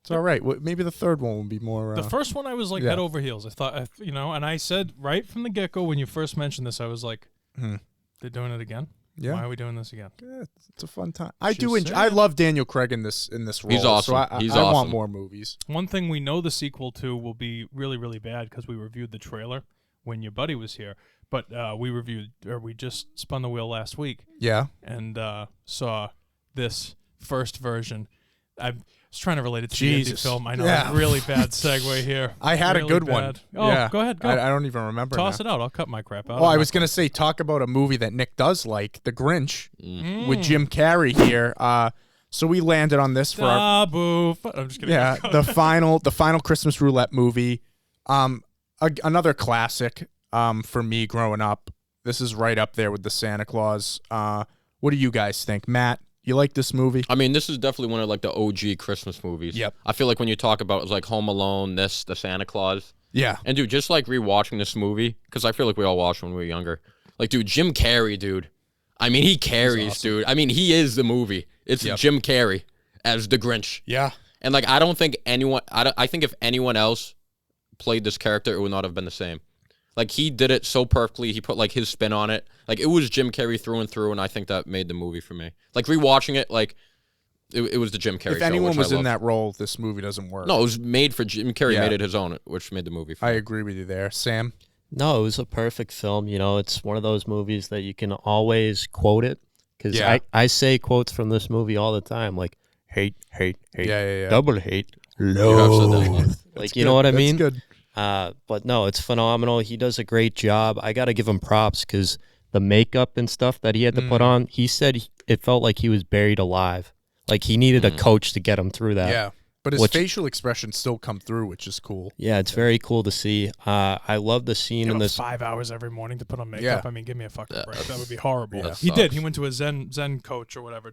Speaker 1: it's all right. Maybe the third one will be more.
Speaker 3: The first one, I was like head over heels. I thought, you know, and I said right from the get go when you first mentioned this, I was like, they're doing it again.
Speaker 1: Yeah.
Speaker 3: Why are we doing this again?
Speaker 1: Yeah, it's a fun time. I love Daniel Craig in this role.
Speaker 2: He's awesome.
Speaker 1: So
Speaker 2: He's
Speaker 1: I
Speaker 2: awesome.
Speaker 1: want more movies.
Speaker 3: One thing we know the sequel to will be really, really bad because we reviewed the trailer when your buddy was here. But we just spun the wheel last week.
Speaker 1: Yeah.
Speaker 3: And saw this first version. I was trying to relate it to the indie film. I know, really bad segue here.
Speaker 1: I had
Speaker 3: really
Speaker 1: a good
Speaker 3: bad.
Speaker 1: one.
Speaker 3: Oh,
Speaker 1: yeah.
Speaker 3: go ahead. Go.
Speaker 1: I don't even remember.
Speaker 3: Toss it out. I'll cut my crap out.
Speaker 1: Oh, I was going to say, talk about a movie that Nick does like, The Grinch, with Jim Carrey here. So we landed on this for our...
Speaker 3: I'm just kidding.
Speaker 1: Yeah, the final Christmas roulette movie. Another classic for me growing up. This is right up there with the Santa Claus. What do you guys think? Matt, you like this movie?
Speaker 2: I mean, this is definitely one of like the OG Christmas movies.
Speaker 1: Yep.
Speaker 2: I feel like when you talk about it's like Home Alone, the Santa Claus.
Speaker 1: Yeah.
Speaker 2: And dude, just like rewatching this movie, because I feel like we all watched when we were younger. Like, dude, Jim Carrey, dude. I mean, he carries, awesome. Dude. I mean, he is the movie. It's Jim Carrey as the Grinch.
Speaker 1: Yeah.
Speaker 2: And like, I don't think anyone. I think if anyone else played this character, it would not have been the same. Like, he did it so perfectly. He put like his spin on it. Like, it was Jim Carrey through and through, and I think that made the movie for me. Like, rewatching it, like it was the Jim Carrey.
Speaker 1: If anyone was in that role, this movie doesn't work.
Speaker 2: No, it was made for Jim Carrey. Made it his own, which made the movie for me.
Speaker 1: I agree with you there, Sam.
Speaker 4: No, it was a perfect film. You know, it's one of those movies that you can always quote it. Because I say quotes from this movie all the time, like hate, double hate, loathe. Like, you know what I mean?
Speaker 1: That's good.
Speaker 4: But no, it's phenomenal. He does a great job. I got to give him props because the makeup and stuff that he had to put on, he said it felt like he was buried alive. Like he needed a coach to get him through that.
Speaker 1: Yeah. But his facial expressions still come through, which is cool.
Speaker 4: Yeah, it's very cool to see. I love the scene in this.
Speaker 3: 5 hours every morning to put on makeup.
Speaker 1: Yeah.
Speaker 3: I mean, give me a fucking break. That would be horrible.
Speaker 2: Yeah.
Speaker 3: He did. He went to a Zen coach or whatever.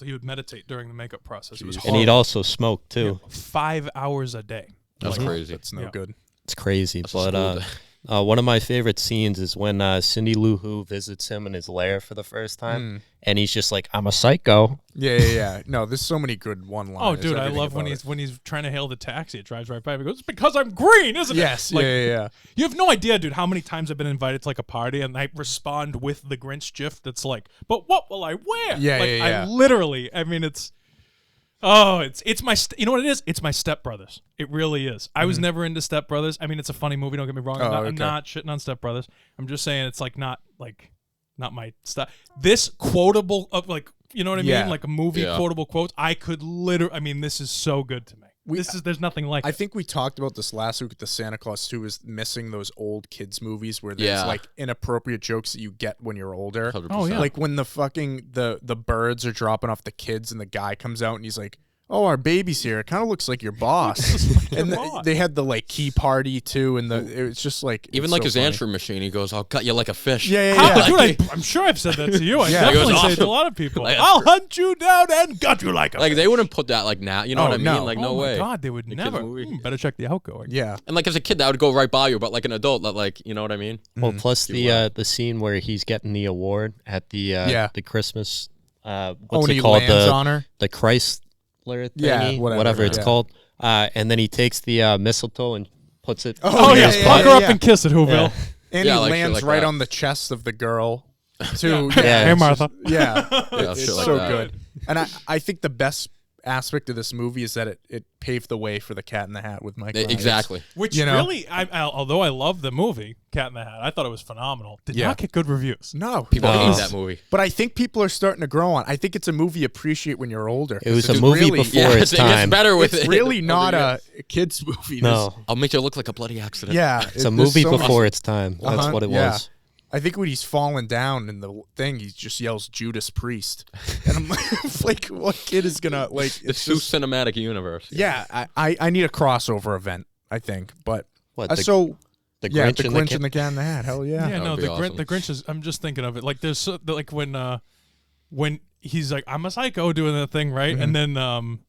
Speaker 3: He would meditate during the makeup process. It was horrible.
Speaker 4: And he'd also smoke too.
Speaker 3: Yeah, 5 hours a day.
Speaker 2: That's crazy.
Speaker 1: That's no good.
Speaker 4: It's crazy. But one of my favorite scenes is when Cindy Lou Who visits him in his lair for the first time, and he's just like, "I'm a psycho."
Speaker 1: Yeah. No, there's so many good one-liners.
Speaker 3: Oh, dude, I love when he's trying to hail the taxi. It drives right by him. He goes, "It's because I'm green, isn't it?"
Speaker 1: Yes.
Speaker 3: Like,
Speaker 1: yeah.
Speaker 3: You have no idea, dude, how many times I've been invited to like a party and I respond with the Grinch gif that's like, "But what will I wear?"
Speaker 1: Yeah,
Speaker 3: like,
Speaker 1: yeah.
Speaker 3: I literally, I mean, it's. Oh, it's my, you know what it is? It's my Step Brothers. It really is. I was never into Step Brothers. I mean, it's a funny movie. Don't get me wrong. I'm not shitting on Step Brothers. I'm just saying it's not my stuff. This quotable of like, you know what I mean? Like a movie quotable quotes. I could literally. I mean, this is so good to me. There's nothing like.
Speaker 1: I think we talked about this last week with the Santa Claus 2 is missing those old kids movies where there's like inappropriate jokes that you get when you're older.
Speaker 2: 100%.
Speaker 3: Oh yeah.
Speaker 1: Like when the birds are dropping off the kids and the guy comes out and he's like, "Oh, our baby's here. It kind of looks like your boss." And they had the like key party too, and it was just like
Speaker 2: even like his answering machine. He goes, "I'll cut you like a fish."
Speaker 1: Yeah.
Speaker 3: Dude, I'm sure I've said that to you. I definitely say it to a lot of people.
Speaker 2: Like,
Speaker 3: I'll hunt you down and gut you like a
Speaker 2: like
Speaker 3: fish.
Speaker 2: they wouldn't put that like now. You know what I mean?
Speaker 1: No.
Speaker 2: Like no way.
Speaker 3: Oh my God, they would never. Better check the outgoing.
Speaker 1: Yeah.
Speaker 2: And like as a kid, that would go right by you, but like an adult, that like you know what I mean?
Speaker 4: Well, plus the scene where he's getting the award at the Christmas. What's it called? The Chrysler thingy, whatever it's called. And then he takes the mistletoe and puts it.
Speaker 3: Oh yeah, fuck her up and kiss it, Whoville.
Speaker 1: Yeah. And he
Speaker 2: like
Speaker 1: lands
Speaker 2: like
Speaker 1: right
Speaker 2: that.
Speaker 1: on the chest of the girl, too.
Speaker 3: Hey, Martha.
Speaker 1: It's
Speaker 2: shit like
Speaker 1: so
Speaker 2: that.
Speaker 1: good. And I think the best aspect of this movie is that it paved the way for the Cat in the Hat with Mike Myers.
Speaker 2: Exactly.
Speaker 3: Which really, although I love the movie Cat in the Hat, I thought it was phenomenal. Did not get good reviews.
Speaker 1: No.
Speaker 2: People hate that movie.
Speaker 1: But I think people are starting to grow on. I think it's a movie you appreciate when you're older.
Speaker 4: It was a movie before its time.
Speaker 2: It gets better with
Speaker 1: it's
Speaker 2: it.
Speaker 1: really not a kid's movie.
Speaker 4: No.
Speaker 2: I'll make you look like a bloody accident.
Speaker 1: Yeah.
Speaker 4: It's a movie before its time. That's what it was.
Speaker 1: I think when he's falling down in the thing, he just yells Judas Priest. And I'm like, what kid is going to, like...
Speaker 2: It's too cinematic universe.
Speaker 1: Yeah, I need a crossover event, I think. But,
Speaker 4: What,
Speaker 1: the
Speaker 4: the Grinch,
Speaker 1: the Grinch and the Cat in the Hat. Hell yeah.
Speaker 3: Yeah, no,
Speaker 2: would be awesome.
Speaker 3: the Grinch is, I'm just thinking of it. Like, there's, like, when he's like, "I'm a psycho," doing that thing, right? And then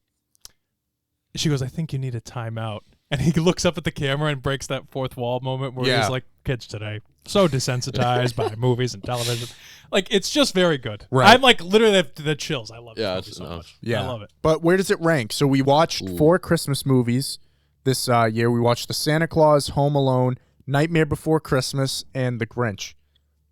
Speaker 3: she goes, "I think you need a timeout." And he looks up at the camera and breaks that fourth wall moment where he's like, "Kids today, so desensitized by movies and television." Like, it's just very good.
Speaker 1: Right.
Speaker 3: I'm like literally the chills. I love it.
Speaker 2: Yeah,
Speaker 3: so much.
Speaker 1: Yeah.
Speaker 3: I love it.
Speaker 1: But where does it rank? So we watched 4 Christmas movies this year. We watched The Santa Claus, Home Alone, Nightmare Before Christmas, and The Grinch.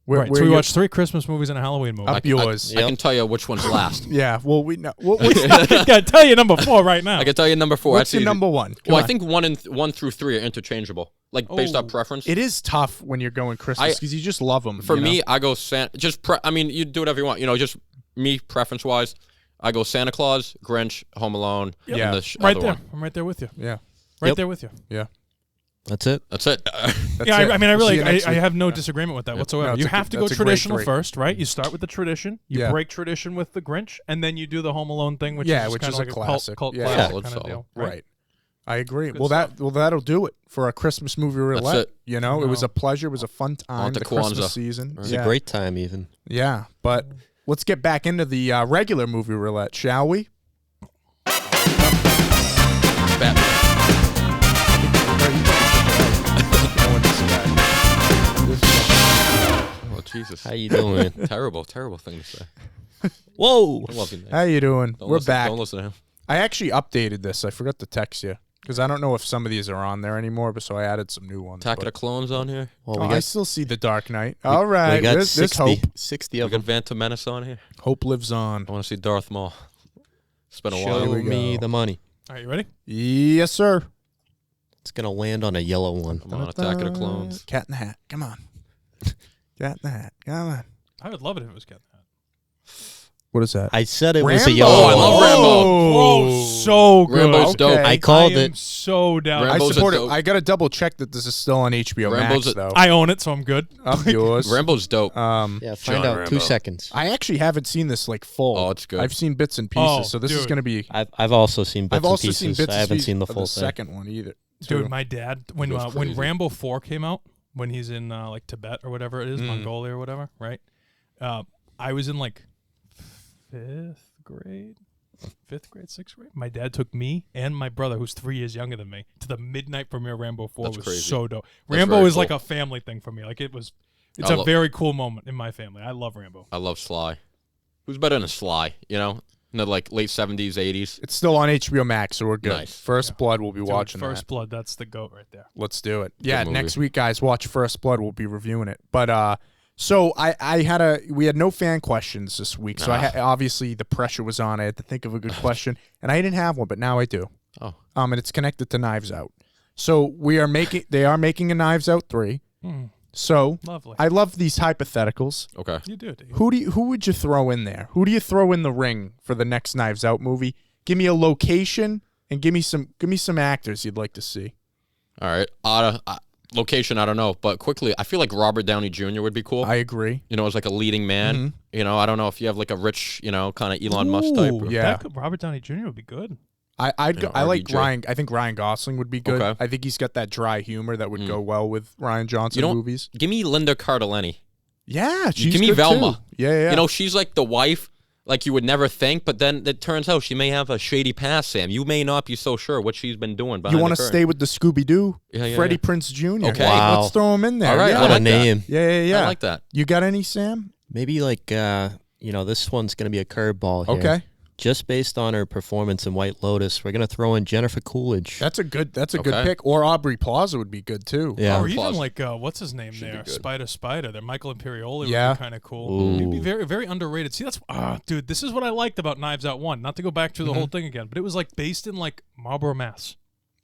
Speaker 3: Right. So we watched 3 Christmas movies and a Halloween movie.
Speaker 1: Up yours.
Speaker 2: I can tell you which one's last.
Speaker 1: Yeah. Well, we know.
Speaker 3: I can tell you number 4 right now.
Speaker 2: I can tell you number 4.
Speaker 1: What's
Speaker 2: That's
Speaker 1: your
Speaker 2: easy.
Speaker 1: number 1?
Speaker 2: Well, I think 1 through 3 are interchangeable, like based on preference.
Speaker 1: It is tough when you're going Christmas because you just love them.
Speaker 2: For me, I go I mean, you do whatever you want. Just me preference wise. I go Santa Claus, Grinch, Home Alone.
Speaker 3: Yep.
Speaker 2: And
Speaker 3: right
Speaker 2: other
Speaker 3: there.
Speaker 2: one.
Speaker 3: I'm right there with you.
Speaker 1: Yeah.
Speaker 3: Right there with you.
Speaker 1: Yeah.
Speaker 4: That's it.
Speaker 2: That's it.
Speaker 1: That's
Speaker 3: yeah,
Speaker 1: it.
Speaker 3: I mean, I
Speaker 1: I
Speaker 3: have no disagreement with that whatsoever.
Speaker 1: No,
Speaker 3: you have to go traditional
Speaker 1: 3.
Speaker 3: first, right? You start with the tradition, you break tradition with the Grinch, and then you do the Home Alone thing, which is kind of like a
Speaker 1: classic.
Speaker 3: cult
Speaker 1: Yeah.
Speaker 3: classic
Speaker 2: Yeah.
Speaker 3: kind of deal.
Speaker 1: Right. I agree.
Speaker 3: Good
Speaker 1: Well,
Speaker 3: stuff.
Speaker 1: that'll do it for a Christmas movie roulette.
Speaker 2: it.
Speaker 1: It was a pleasure. It was a fun time.
Speaker 2: to
Speaker 1: The Christmas
Speaker 2: Kwanzaa.
Speaker 1: season.
Speaker 4: It's a great time, even.
Speaker 1: Yeah, but let's get back into the regular movie roulette, shall we?
Speaker 2: Batman. Oh Jesus!
Speaker 4: How you doing?
Speaker 2: Terrible thing to say.
Speaker 4: Whoa!
Speaker 2: I love you, Nick.
Speaker 1: How you doing?
Speaker 2: Don't
Speaker 1: We're
Speaker 2: listen,
Speaker 1: back.
Speaker 2: Don't listen to him.
Speaker 1: I actually updated this. I forgot to text you because I don't know if some of these are on there anymore, but so I added some new ones.
Speaker 2: Attack of the Clones on here.
Speaker 4: Well,
Speaker 1: I still see the Dark Knight. All right,
Speaker 4: we got
Speaker 1: there's
Speaker 4: 60,
Speaker 1: hope.
Speaker 4: 60
Speaker 2: We
Speaker 4: of
Speaker 2: got
Speaker 4: them.
Speaker 2: Phantom Menace on here.
Speaker 1: Hope lives on.
Speaker 2: I want to see Darth Maul. It's been a
Speaker 4: Show
Speaker 2: while.
Speaker 1: we
Speaker 4: me
Speaker 1: go.
Speaker 4: the money.
Speaker 3: All right, you ready?
Speaker 1: Yes, sir.
Speaker 4: It's gonna land on a yellow one.
Speaker 2: I'm on Attack of the Clones.
Speaker 1: Cat in the Hat. Come on. Cat in the Hat. Come on.
Speaker 3: I would love it if it was Cat.
Speaker 1: What is that?
Speaker 4: I said it was a
Speaker 1: Rambo.
Speaker 4: yellow
Speaker 2: Oh, I
Speaker 4: one.
Speaker 2: love Rambo.
Speaker 3: Bro, so good.
Speaker 2: Rambo's dope.
Speaker 1: Okay.
Speaker 4: I called
Speaker 3: I am
Speaker 4: it.
Speaker 3: so down.
Speaker 1: I
Speaker 2: Rambo's
Speaker 1: support
Speaker 2: a
Speaker 1: it.
Speaker 2: dope-
Speaker 1: I got to double check that this is still on HBO
Speaker 2: Rambo's
Speaker 1: Max,
Speaker 2: a-
Speaker 1: though.
Speaker 3: I own it, so I'm good.
Speaker 1: Up yours.
Speaker 2: Rambo's dope.
Speaker 4: Yeah, find
Speaker 2: John
Speaker 4: out
Speaker 2: Rambo.
Speaker 4: 2 seconds.
Speaker 1: I actually haven't seen this like full.
Speaker 2: Oh, it's good.
Speaker 1: I've seen bits and pieces,
Speaker 3: Oh,
Speaker 1: so this is
Speaker 3: dude.
Speaker 1: going to be.
Speaker 4: I've also seen bits
Speaker 1: I've also
Speaker 4: and
Speaker 1: seen
Speaker 4: pieces.
Speaker 1: bits.
Speaker 4: I haven't
Speaker 1: and
Speaker 4: seen the
Speaker 1: pieces
Speaker 4: full
Speaker 1: of the
Speaker 4: thing.
Speaker 1: second one either.
Speaker 3: Dude,
Speaker 1: too.
Speaker 3: my dad, when
Speaker 2: goes
Speaker 3: when
Speaker 2: crazy.
Speaker 3: Rambo 4 came out, when he's in like Tibet or whatever it is, Mongolia or whatever, right? I was in like 5th grade, 6th grade. My dad took me and my brother, who's 3 years younger than me, to the midnight premiere of Rambo 4.
Speaker 2: That's
Speaker 3: was
Speaker 2: crazy.
Speaker 3: so dope.
Speaker 2: That's
Speaker 3: Rambo
Speaker 2: very
Speaker 3: is like
Speaker 2: cool.
Speaker 3: a family thing for me. Like it's
Speaker 2: I
Speaker 3: a
Speaker 2: lo-
Speaker 3: very cool moment in my family. I love Rambo.
Speaker 2: I love Sly. Who's better than Sly? In the like late 70s, 80s.
Speaker 1: It's still on HBO Max, so we're good.
Speaker 2: Nice.
Speaker 1: First Blood, we'll be
Speaker 3: Dude,
Speaker 1: watching
Speaker 3: First
Speaker 1: that.
Speaker 3: Blood, that's the goat right there.
Speaker 1: Let's do it. Yeah,
Speaker 2: movie.
Speaker 1: next week, guys, watch First Blood. We'll be reviewing it. But so we had no fan questions this week, so obviously the pressure was on. I had to think of a good question, and I didn't have one, but now I do.
Speaker 2: Oh.
Speaker 1: And it's connected to Knives Out. So they are making a Knives Out 3. So
Speaker 3: Lovely.
Speaker 1: I love these hypotheticals.
Speaker 2: Okay.
Speaker 3: You do, dude.
Speaker 1: Who would you throw in there? Who do you throw in the ring for the next Knives Out movie? Give me a location and give me some actors you'd like to see.
Speaker 2: All right. Location, I don't know. But quickly, I feel like Robert Downey Jr. would be cool.
Speaker 1: I agree.
Speaker 2: As like a leading man.
Speaker 1: Mm-hmm.
Speaker 2: I don't know if you have like a rich, kind of Elon Musk type.
Speaker 3: Ooh,
Speaker 1: Yeah.
Speaker 3: Robert Downey Jr. would be good.
Speaker 1: I like
Speaker 2: RDJ.
Speaker 1: Ryan. I think Ryan Gosling would be good.
Speaker 2: Okay.
Speaker 1: I think he's got that dry humor that would go well with Ryan Johnson
Speaker 2: You don't-
Speaker 1: movies.
Speaker 2: Give me Linda Cardellini.
Speaker 1: Yeah, she's
Speaker 2: Give me
Speaker 1: good
Speaker 2: Velma.
Speaker 1: too. Yeah.
Speaker 2: She's like the wife, like you would never think, but then it turns out she may have a shady past, Sam. You may not be so sure what she's been doing behind
Speaker 1: You want
Speaker 2: the
Speaker 1: to
Speaker 2: curtain.
Speaker 1: stay with the Scooby Doo?
Speaker 2: Yeah,
Speaker 1: Freddie Prinze Jr.
Speaker 2: Okay.
Speaker 4: Wow.
Speaker 1: Let's throw him in there.
Speaker 2: All right,
Speaker 1: Yeah.
Speaker 2: I
Speaker 4: What
Speaker 2: like
Speaker 4: a
Speaker 2: that.
Speaker 4: name.
Speaker 1: Yeah.
Speaker 2: I like that.
Speaker 1: You got any, Sam?
Speaker 4: Maybe like, this one's going to be a curveball here.
Speaker 1: Okay.
Speaker 4: Just based on her performance in White Lotus, we're going to throw in Jennifer Coolidge.
Speaker 1: That's a good
Speaker 2: Okay.
Speaker 1: pick. Or Aubrey Plaza would be good too.
Speaker 4: Yeah.
Speaker 3: Or even
Speaker 2: Plaza.
Speaker 3: like what's his name there?
Speaker 2: good.
Speaker 3: Spider. There, Michael Imperioli
Speaker 1: Yeah.
Speaker 3: would be kind of cool. He'd be
Speaker 4: Ooh.
Speaker 3: very, very underrated. See, that's dude. This is what I liked about Knives Out 1. Not to go back through the whole thing again, but it was like based in like Marlboro, Mass.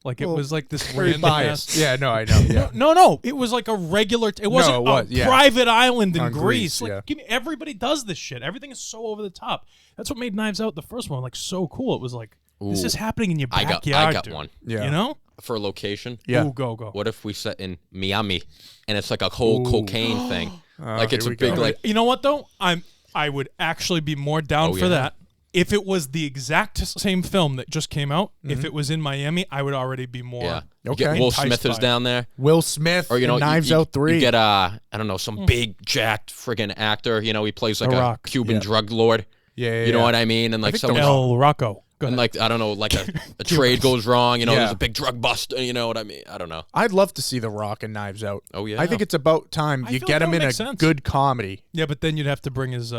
Speaker 3: Like it
Speaker 1: Well,
Speaker 3: was like this
Speaker 1: Very
Speaker 3: random
Speaker 1: biased.
Speaker 3: ass-
Speaker 1: Yeah, no, I know. Yeah.
Speaker 3: No. It was like a regular. It wasn't
Speaker 1: it was,
Speaker 3: a
Speaker 1: yeah.
Speaker 3: private island in
Speaker 1: On
Speaker 3: Greece.
Speaker 1: Greece,
Speaker 3: Like,
Speaker 1: yeah.
Speaker 3: give me. Everybody does this shit. Everything is so over the top. That's what made Knives Out the first one like so cool. It was like this
Speaker 2: Ooh.
Speaker 3: is happening in your
Speaker 2: I
Speaker 3: backyard.
Speaker 2: got
Speaker 3: dude.
Speaker 2: one.
Speaker 1: Yeah.
Speaker 3: You know?
Speaker 2: For a location.
Speaker 1: Yeah.
Speaker 3: Ooh, go.
Speaker 2: What if we set in Miami and it's like a whole cocaine thing? Like it's
Speaker 1: here
Speaker 2: a
Speaker 1: we go.
Speaker 2: big like
Speaker 3: You know what though? I would actually be more down
Speaker 2: Oh,
Speaker 3: for
Speaker 2: yeah?
Speaker 3: that if it was the exact same film that just came out.
Speaker 1: Mm-hmm.
Speaker 3: If it was in Miami, I would already be more.
Speaker 2: yeah. You
Speaker 1: Okay.
Speaker 2: get Will
Speaker 3: enticed
Speaker 2: Smith is
Speaker 3: by it.
Speaker 2: down there.
Speaker 1: Will Smith
Speaker 2: Or
Speaker 1: in Knives Out 3.
Speaker 2: You get I don't know, some big jacked friggin' actor. He plays like
Speaker 3: The
Speaker 2: a
Speaker 3: Rock.
Speaker 2: Cuban
Speaker 1: Yeah.
Speaker 2: drug lord.
Speaker 1: Yeah,
Speaker 2: You know what I mean? And like
Speaker 1: think The
Speaker 2: someone
Speaker 3: El Rocco. Go
Speaker 2: and
Speaker 3: ahead.
Speaker 2: like I don't know, like a trade goes wrong.
Speaker 1: Yeah.
Speaker 2: There's a big drug bust. You know what I mean? I don't know.
Speaker 1: I'd love to see The Rock and Knives Out.
Speaker 2: Oh yeah.
Speaker 1: I think it's about time
Speaker 3: I
Speaker 1: you
Speaker 3: feel
Speaker 1: get
Speaker 3: like
Speaker 1: him
Speaker 3: that
Speaker 1: in
Speaker 3: would
Speaker 1: a
Speaker 3: make sense.
Speaker 1: good comedy.
Speaker 3: Yeah, but then you'd have to bring his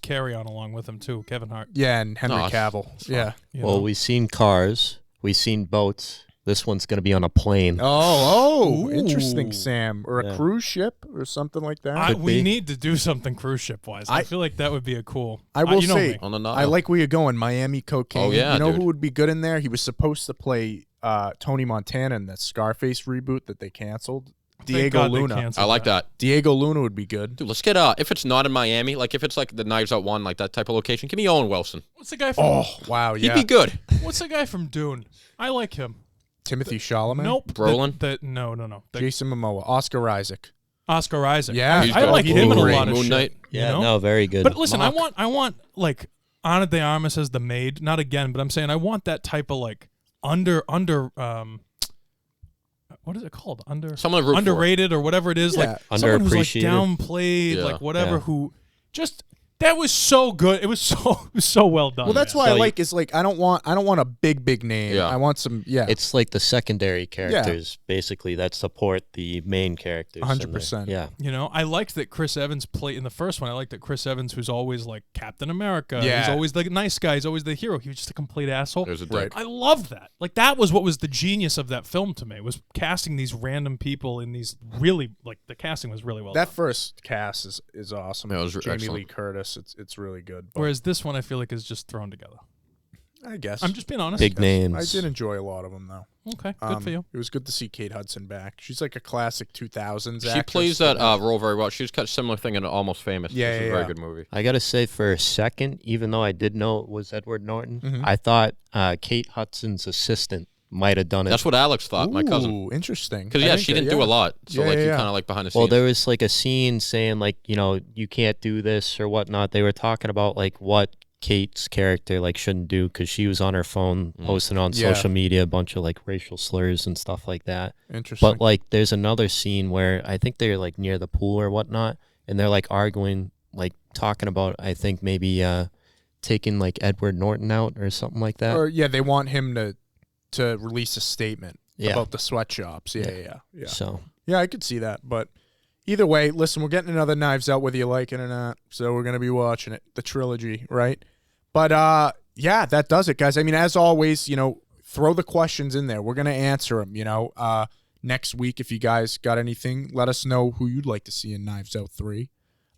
Speaker 3: carry-on along with him too, Kevin Hart.
Speaker 1: Yeah, and Henry
Speaker 2: No, it's
Speaker 1: Cavill. Yeah.
Speaker 3: You
Speaker 4: Well,
Speaker 3: know?
Speaker 4: we've seen cars. We've seen boats. This one's going to be on a plane.
Speaker 1: Oh,
Speaker 3: Ooh.
Speaker 1: interesting, Sam. Or a
Speaker 4: Yeah.
Speaker 1: cruise ship or something like that.
Speaker 3: We
Speaker 4: be.
Speaker 3: need to do something cruise ship wise. I feel like that would be a cool.
Speaker 1: I will
Speaker 3: you know
Speaker 1: say,
Speaker 3: me.
Speaker 2: On the Nile.
Speaker 1: I like where you're going. Miami Cocaine.
Speaker 2: Oh, yeah,
Speaker 1: you know
Speaker 2: dude.
Speaker 1: who would be good in there? He was supposed to play Tony Montana in that Scarface reboot that they canceled.
Speaker 3: Thank
Speaker 1: Diego
Speaker 3: God they
Speaker 1: Luna.
Speaker 3: canceled
Speaker 2: I like that.
Speaker 1: Diego Luna would be good.
Speaker 2: Dude, let's get if it's not in Miami, like if it's like the Knives Out one, like that type of location, give me Owen Wilson.
Speaker 3: What's the guy from?
Speaker 1: Oh, wow,
Speaker 2: He'd
Speaker 1: yeah.
Speaker 2: be good.
Speaker 3: What's the guy from Dune? I like him.
Speaker 1: Timothy Chalamet.
Speaker 3: Nope.
Speaker 2: Brolin?
Speaker 3: No.
Speaker 1: Jason Momoa. Oscar Isaac.
Speaker 3: Oscar Isaac.
Speaker 1: Yeah,
Speaker 2: He's
Speaker 3: I
Speaker 2: good.
Speaker 3: like
Speaker 1: He
Speaker 3: him
Speaker 1: did
Speaker 3: in a
Speaker 1: great.
Speaker 3: lot of
Speaker 2: Moon
Speaker 3: shit.
Speaker 2: Knight.
Speaker 3: You
Speaker 4: Yeah,
Speaker 3: know?
Speaker 4: no, very good.
Speaker 3: But listen,
Speaker 2: Mark.
Speaker 3: I want like Ana de Armas as the maid. Not again, but I'm saying I want that type of like under what is it called?
Speaker 2: Someone to root for.
Speaker 3: Underrated or whatever it is.
Speaker 1: Yeah.
Speaker 3: Like someone who's like
Speaker 4: Underappreciated.
Speaker 3: downplayed,
Speaker 2: Yeah.
Speaker 3: like whatever.
Speaker 4: Yeah.
Speaker 3: Who just that was so good. It was so well done.
Speaker 1: Well, that's
Speaker 3: man.
Speaker 1: why I
Speaker 4: So
Speaker 1: like is like I don't want a big name.
Speaker 2: Yeah.
Speaker 1: I want some
Speaker 4: It's like the secondary characters, basically, that support the main characters.
Speaker 1: 100%.
Speaker 4: Yeah.
Speaker 3: You know, I liked that Chris Evans played in the first one. I liked that Chris Evans, who's always like Captain America,
Speaker 1: Yeah.
Speaker 3: he's always the nice guy, he's always the hero. He was just a complete asshole.
Speaker 2: There's a
Speaker 1: Right.
Speaker 2: dick.
Speaker 3: I love that. Like that was what was the genius of that film to me, was casting these random people in these really like the casting was really well
Speaker 1: that
Speaker 3: done.
Speaker 1: first cast is awesome.
Speaker 2: Yeah, it was
Speaker 1: Jamie
Speaker 2: excellent.
Speaker 1: Lee Curtis. It's really good. But
Speaker 3: Whereas this one I feel like is just thrown together.
Speaker 1: I guess
Speaker 3: I'm just being honest.
Speaker 4: Big names.
Speaker 1: I did enjoy a lot of them though.
Speaker 3: Okay, good for you.
Speaker 1: It was good to see Kate Hudson back. She's like a classic 2000s.
Speaker 2: She
Speaker 1: actress.
Speaker 2: plays that role very well. She's got a similar thing in Almost Famous.
Speaker 1: Yeah,
Speaker 2: It's a
Speaker 1: yeah,
Speaker 2: very
Speaker 1: yeah.
Speaker 2: good movie.
Speaker 4: I got to say, for a second, even though I did know it was Edward Norton,
Speaker 1: Mhm.
Speaker 4: I thought Kate Hudson's assistant might have done it.
Speaker 2: That's what Alex thought, my cousin.
Speaker 1: Ooh, interesting.
Speaker 2: Because,
Speaker 1: I
Speaker 2: yeah,
Speaker 1: think
Speaker 2: she
Speaker 1: that-
Speaker 2: didn't do a lot. So,
Speaker 1: Yeah,
Speaker 2: like,
Speaker 1: yeah,
Speaker 2: you
Speaker 1: yeah.
Speaker 2: kind of like behind the
Speaker 4: Well,
Speaker 2: scenes.
Speaker 4: there was like a scene saying like, you can't do this or whatnot. They were talking about like what Kate's character like shouldn't do because she was on her phone posting on
Speaker 1: Yeah.
Speaker 4: social media a bunch of like racial slurs and stuff like that.
Speaker 1: Interesting.
Speaker 4: But like there's another scene where I think they're like near the pool or whatnot, and they're like arguing, like talking about I think maybe taking like Edward Norton out or something like that.
Speaker 1: or yeah, they want him to release a statement
Speaker 4: Yeah.
Speaker 1: about the sweatshops. Yeah.
Speaker 4: So
Speaker 1: Yeah, I could see that. But either way, listen, we're getting another Knives Out, whether you like it or not. So we're gonna be watching it, the trilogy, right? But yeah, that does it, guys. I mean, as always, throw the questions in there. We're gonna answer them. Next week, if you guys got anything, let us know who you'd like to see in Knives Out 3.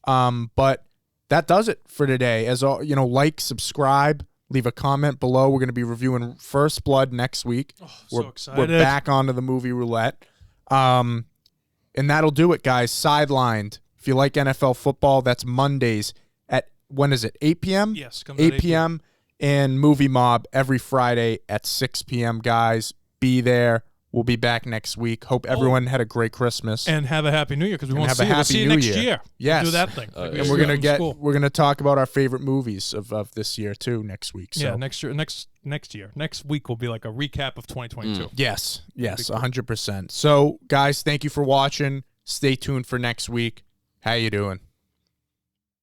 Speaker 1: But that does it for today. As all, like, subscribe, leave a comment below. We're gonna be reviewing First Blood next week.
Speaker 3: So
Speaker 1: We're
Speaker 3: excited.
Speaker 1: back onto the movie roulette. And that'll do it, guys. Sidelined. If you like NFL football, that's Mondays at, when is it, 8 p.m.?
Speaker 3: Yes, comes out
Speaker 1: 8 p.m. And Movie Mob every Friday at 6 p.m., guys. Be there. We'll be back next week. Hope everyone had a great Christmas.
Speaker 3: And have a happy New Year because we
Speaker 1: And
Speaker 3: wwant
Speaker 1: have
Speaker 3: to
Speaker 1: a
Speaker 3: see you. We'll
Speaker 1: happy
Speaker 3: see you
Speaker 1: New
Speaker 3: next
Speaker 1: Year.
Speaker 3: year.
Speaker 1: Yes.
Speaker 3: We'll do that thing. Like we
Speaker 1: And
Speaker 3: used
Speaker 1: we're
Speaker 3: to
Speaker 1: gonna
Speaker 3: in school.
Speaker 1: we're gonna talk about our favorite movies of this year too next week. So
Speaker 3: Yeah, next year, next week will be like a recap of 2022.
Speaker 1: yes, 100%. So guys, thank you for watching. Stay tuned for next week. How you doing?